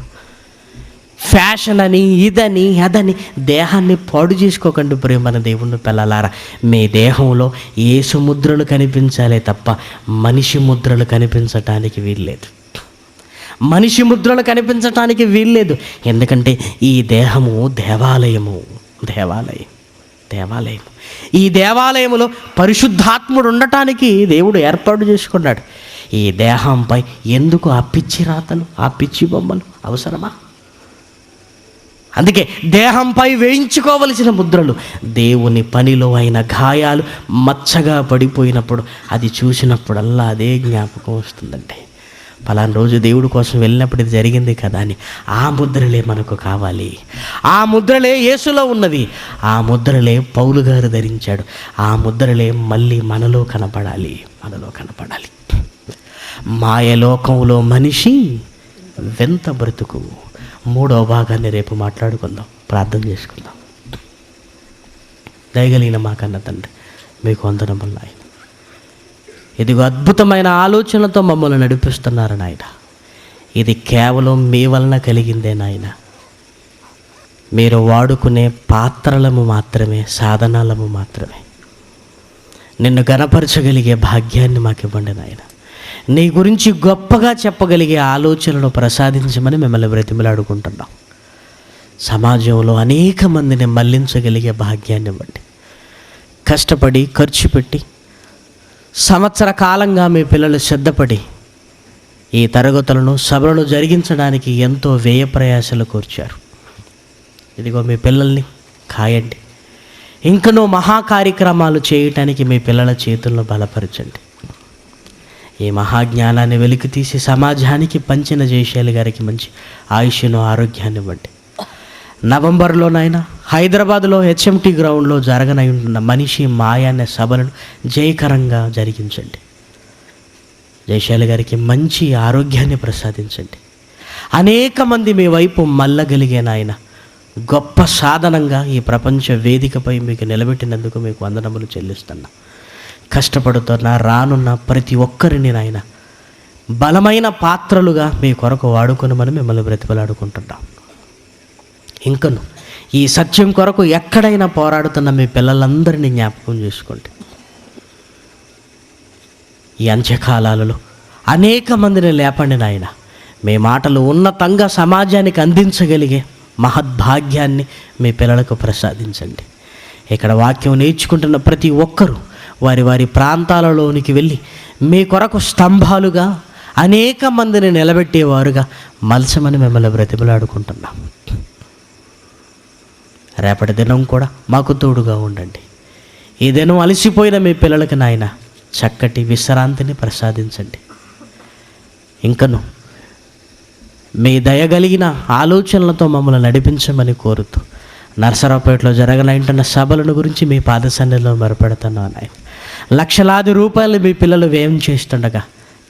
A: ఫ్యాషన్ అని ఇదని అదని దేహాన్ని పాడు చేసుకోకండి ప్రేమన దేవుని పిల్లలారా. మీ దేహంలో యేసు ముద్రలు కనిపించాలే తప్ప మనిషి ముద్రలు కనిపించటానికి వీల్లేదు. ఎందుకంటే ఈ దేహము దేవాలయం. ఈ దేవాలయములో పరిశుద్ధాత్ముడు ఉండటానికి దేవుడు ఏర్పాటు చేసుకున్నాడు. ఈ దేహంపై ఎందుకు ఆ పిచ్చి రాతలు, ఆ పిచ్చి బొమ్మలు అవసరమా? అందుకే దేహంపై వేయించుకోవలసిన ముద్రలు, దేవుని పనిలో అయిన గాయాలు మచ్చగా పడిపోయినప్పుడు అది చూసినప్పుడల్లా అదే జ్ఞాపకం వస్తుందండి. పలానా రోజు దేవుడి కోసం వెళ్ళినప్పుడు ఇది జరిగింది కదా అని. ఆ ముద్రలే మనకు కావాలి. ఆ ముద్రలే యేసులో ఉన్నవి. ఆ ముద్రలే పౌలు గారు ధరించాడు. ఆ ముద్రలే మళ్ళీ మనలో కనపడాలి. మాయలోకంలో మనిషి వింత బ్రతుకు. 3వ భాగాన్ని రేపు మాట్లాడుకుందాం, ప్రార్థన చేసుకుందాం. దయగలిగిన మా కన్న తండ్రి, మీకు వందనములు నాయన. ఇదిగో అద్భుతమైన ఆలోచనలతో మమ్మల్ని నడిపిస్తున్నారు నాయన. ఇది కేవలం మీ వలన కలిగిందే నాయన. మీరు వాడుకునే పాత్రలము మాత్రమే, సాధనాలము మాత్రమే. నిన్ను గణపరచగలిగే భాగ్యాన్ని మాకు ఇవ్వండి నాయన. నీ గురించి గొప్పగా చెప్పగలిగే ఆలోచనలు ప్రసాదించమని మిమ్మల్ని బ్రతిమలాడుకుంటున్నాం. సమాజంలో అనేక మందిని మళ్లించగలిగే భాగ్యాన్ని ఇవ్వండి. కష్టపడి ఖర్చు పెట్టి సంవత్సర కాలంగా మీ పిల్లలు సిద్ధపడి ఈ తరగతులను సభలను జరిగించడానికి ఎంతో వ్యయ ప్రయాసలు కూర్చారు. ఇదిగో మీ పిల్లల్ని కాయండి. ఇంకనూ మహా కార్యక్రమాలు చేయటానికి మీ పిల్లల చేతులను బలపరచండి. ఈ మహాజ్ఞానాన్ని వెలికి తీసి సమాజానికి పంచిన జయశాలి గారికి మంచి ఆయుష్ను, ఆరోగ్యాన్ని ఇవ్వండి. నవంబర్లోనైనా హైదరాబాద్లో హెచ్ఎంటీ గ్రౌండ్లో జరగనై ఉంటున్న మనిషి మాయ అనే సభలను జయకరంగా జరిగించండి. జయశాలి గారికి మంచి ఆరోగ్యాన్ని ప్రసాదించండి. అనేక మంది మీ వైపు మళ్ళగలిగే నాయన గొప్ప సాధనంగా ఈ ప్రపంచ వేదికపై మీకు నిలబెట్టినందుకు మీకు వందనములు చెల్లిస్తున్నా. కష్టపడుతున్న రానున్న ప్రతి ఒక్కరిని నాయన బలమైన పాత్రలుగా మీ కొరకు వాడుకొనమని మిమ్మల్ని బ్రతిమలాడుకుంటున్నాం. ఇంకను ఈ సత్యం కొరకు ఎక్కడైనా పోరాడుతున్న మీ పిల్లలందరినీ జ్ఞాపకం చేసుకోండి. ఈ అంత్యకాలాలలో అనేక మందిని లేపండి నాయన. మీ మాటలు ఉన్నతంగా సమాజానికి అందించగలిగే మహద్భాగ్యాన్ని మీ పిల్లలకు ప్రసాదించండి. ఇక్కడ వాక్యం నేర్చుకుంటున్న ప్రతి ఒక్కరూ వారి వారి ప్రాంతాలలోనికి వెళ్ళి మీ కొరకు స్తంభాలుగా అనేక మందిని నిలబెట్టేవారుగా మలసమని మిమ్మల్ని బ్రతిమలాడుకుంటున్నాం. రేపటి దినం కూడా మాకు తోడుగా ఉండండి. ఈ దినం అలసిపోయిన మీ పిల్లలకి నాయన చక్కటి విశ్రాంతిని ప్రసాదించండి. ఇంకను మీ దయగలిగిన ఆలోచనలతో మమ్మల్ని నడిపించమని కోరుతూ నరసరావుపేటలో జరగనంటున్న సభలను గురించి మీ పాదసన్నిధిలో మొరపెడుతున్నాను నాయన. లక్షలాది రూపాయలు మీ పిల్లలు వ్యయం చేస్తుండగా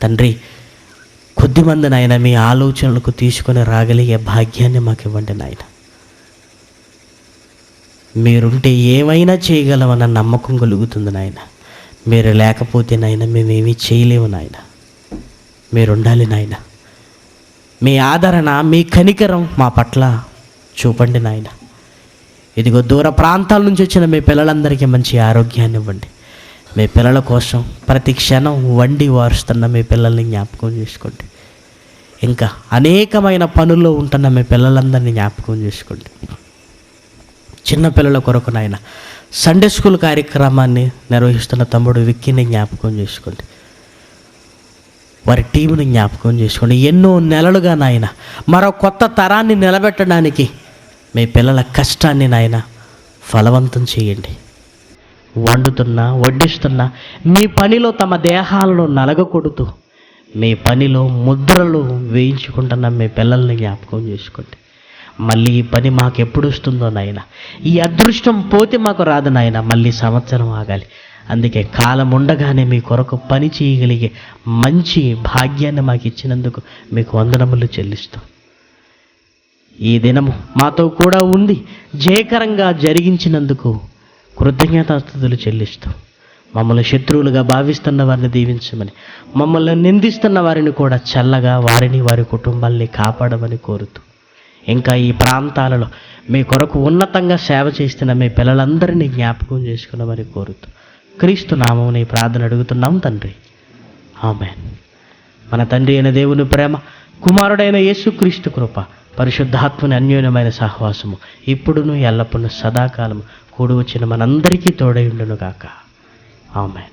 A: తండ్రి, కొద్దిమంది నాయన మీ ఆలోచనలకు తీసుకొని రాగలిగే భాగ్యాన్ని మాకు ఇవ్వండి నాయన. మీరుంటే ఏమైనా చేయగలమన్న నమ్మకం కలుగుతుంది నాయన. మీరు లేకపోతే నాయన మేమేమీ చేయలేము నాయన. మీరుండాలి నాయన. మీ ఆదరణ, మీ కనికరం మా పట్ల చూపండి నాయన. ఇదిగో దూర ప్రాంతాల నుంచి వచ్చిన మీ పిల్లలందరికీ మంచి ఆరోగ్యాన్ని ఇవ్వండి. మీ పిల్లల కోసం ప్రతి క్షణం వండి వారుస్తున్న మీ పిల్లల్ని జ్ఞాపకం చేసుకోండి. ఇంకా అనేకమైన పనుల్లో ఉంటున్న మీ పిల్లలందరినీ జ్ఞాపకం చేసుకోండి. చిన్నపిల్లల కొరకు నాయన సండే స్కూల్ కార్యక్రమాన్ని నిర్వహిస్తున్న తమ్ముడు విక్కీని జ్ఞాపకం చేసుకోండి. వారి టీంని జ్ఞాపకం చేసుకోండి. ఎన్నో నెలలుగా నాయన మరో కొత్త తరాన్ని నిలబెట్టడానికి మీ పిల్లల కష్టాన్ని నాయన ఫలవంతం చేయండి. వండుతున్నా, వడ్డిస్తున్నా మీ పనిలో తమ దేహాలను నలగకొడుతూ మీ పనిలో ముద్రలు వేయించుకుంటున్న మీ పిల్లల్ని జ్ఞాపకం చేసుకోండి. మళ్ళీ ఈ పని మాకు ఎప్పుడు వస్తుందో నాయన, ఈ అదృష్టం పోతే మాకు రాదు నాయన, మళ్ళీ సంవత్సరం ఆగాలి. అందుకే కాలం ఉండగానే మీ కొరకు పని చేయగలిగే మంచి భాగ్యాన్ని మాకు ఇచ్చినందుకు మీకు వందనములు చెల్లిస్తాం. ఈ దినము మాతో కూడా ఉండి జయకరంగా జరిగించినందుకు కృతజ్ఞతాస్తుతులు చెల్లిస్తాం. మమ్మల్ని శత్రువులుగా భావిస్తున్న వారిని దీవించమని, మమ్మల్ని నిందిస్తున్న వారిని కూడా చల్లగా వారిని వారి కుటుంబాల్ని కాపాడమని కోరుతూ, ఇంకా ఈ ప్రాంతాలలో మీ కొరకు ఉన్నతంగా సేవ చేస్తున్న మీ పిల్లలందరినీ జ్ఞాపకం చేసుకున్నామని కోరుతూ క్రీస్తు నామమున ఈ ప్రార్థన అడుగుతున్నాం తండ్రి, ఆమేన్. మన తండ్రి అయిన దేవుని ప్రేమ, కుమారుడైన యేసుక్రీస్తు కృప, పరిశుద్ధాత్మని అన్యోన్యమైన సహవాసము ఇప్పుడును ఎల్లప్పుడూ సదాకాలము కూడి వచ్చిన మనందరికీ తోడై ఉండును గాక. ఆమేన్.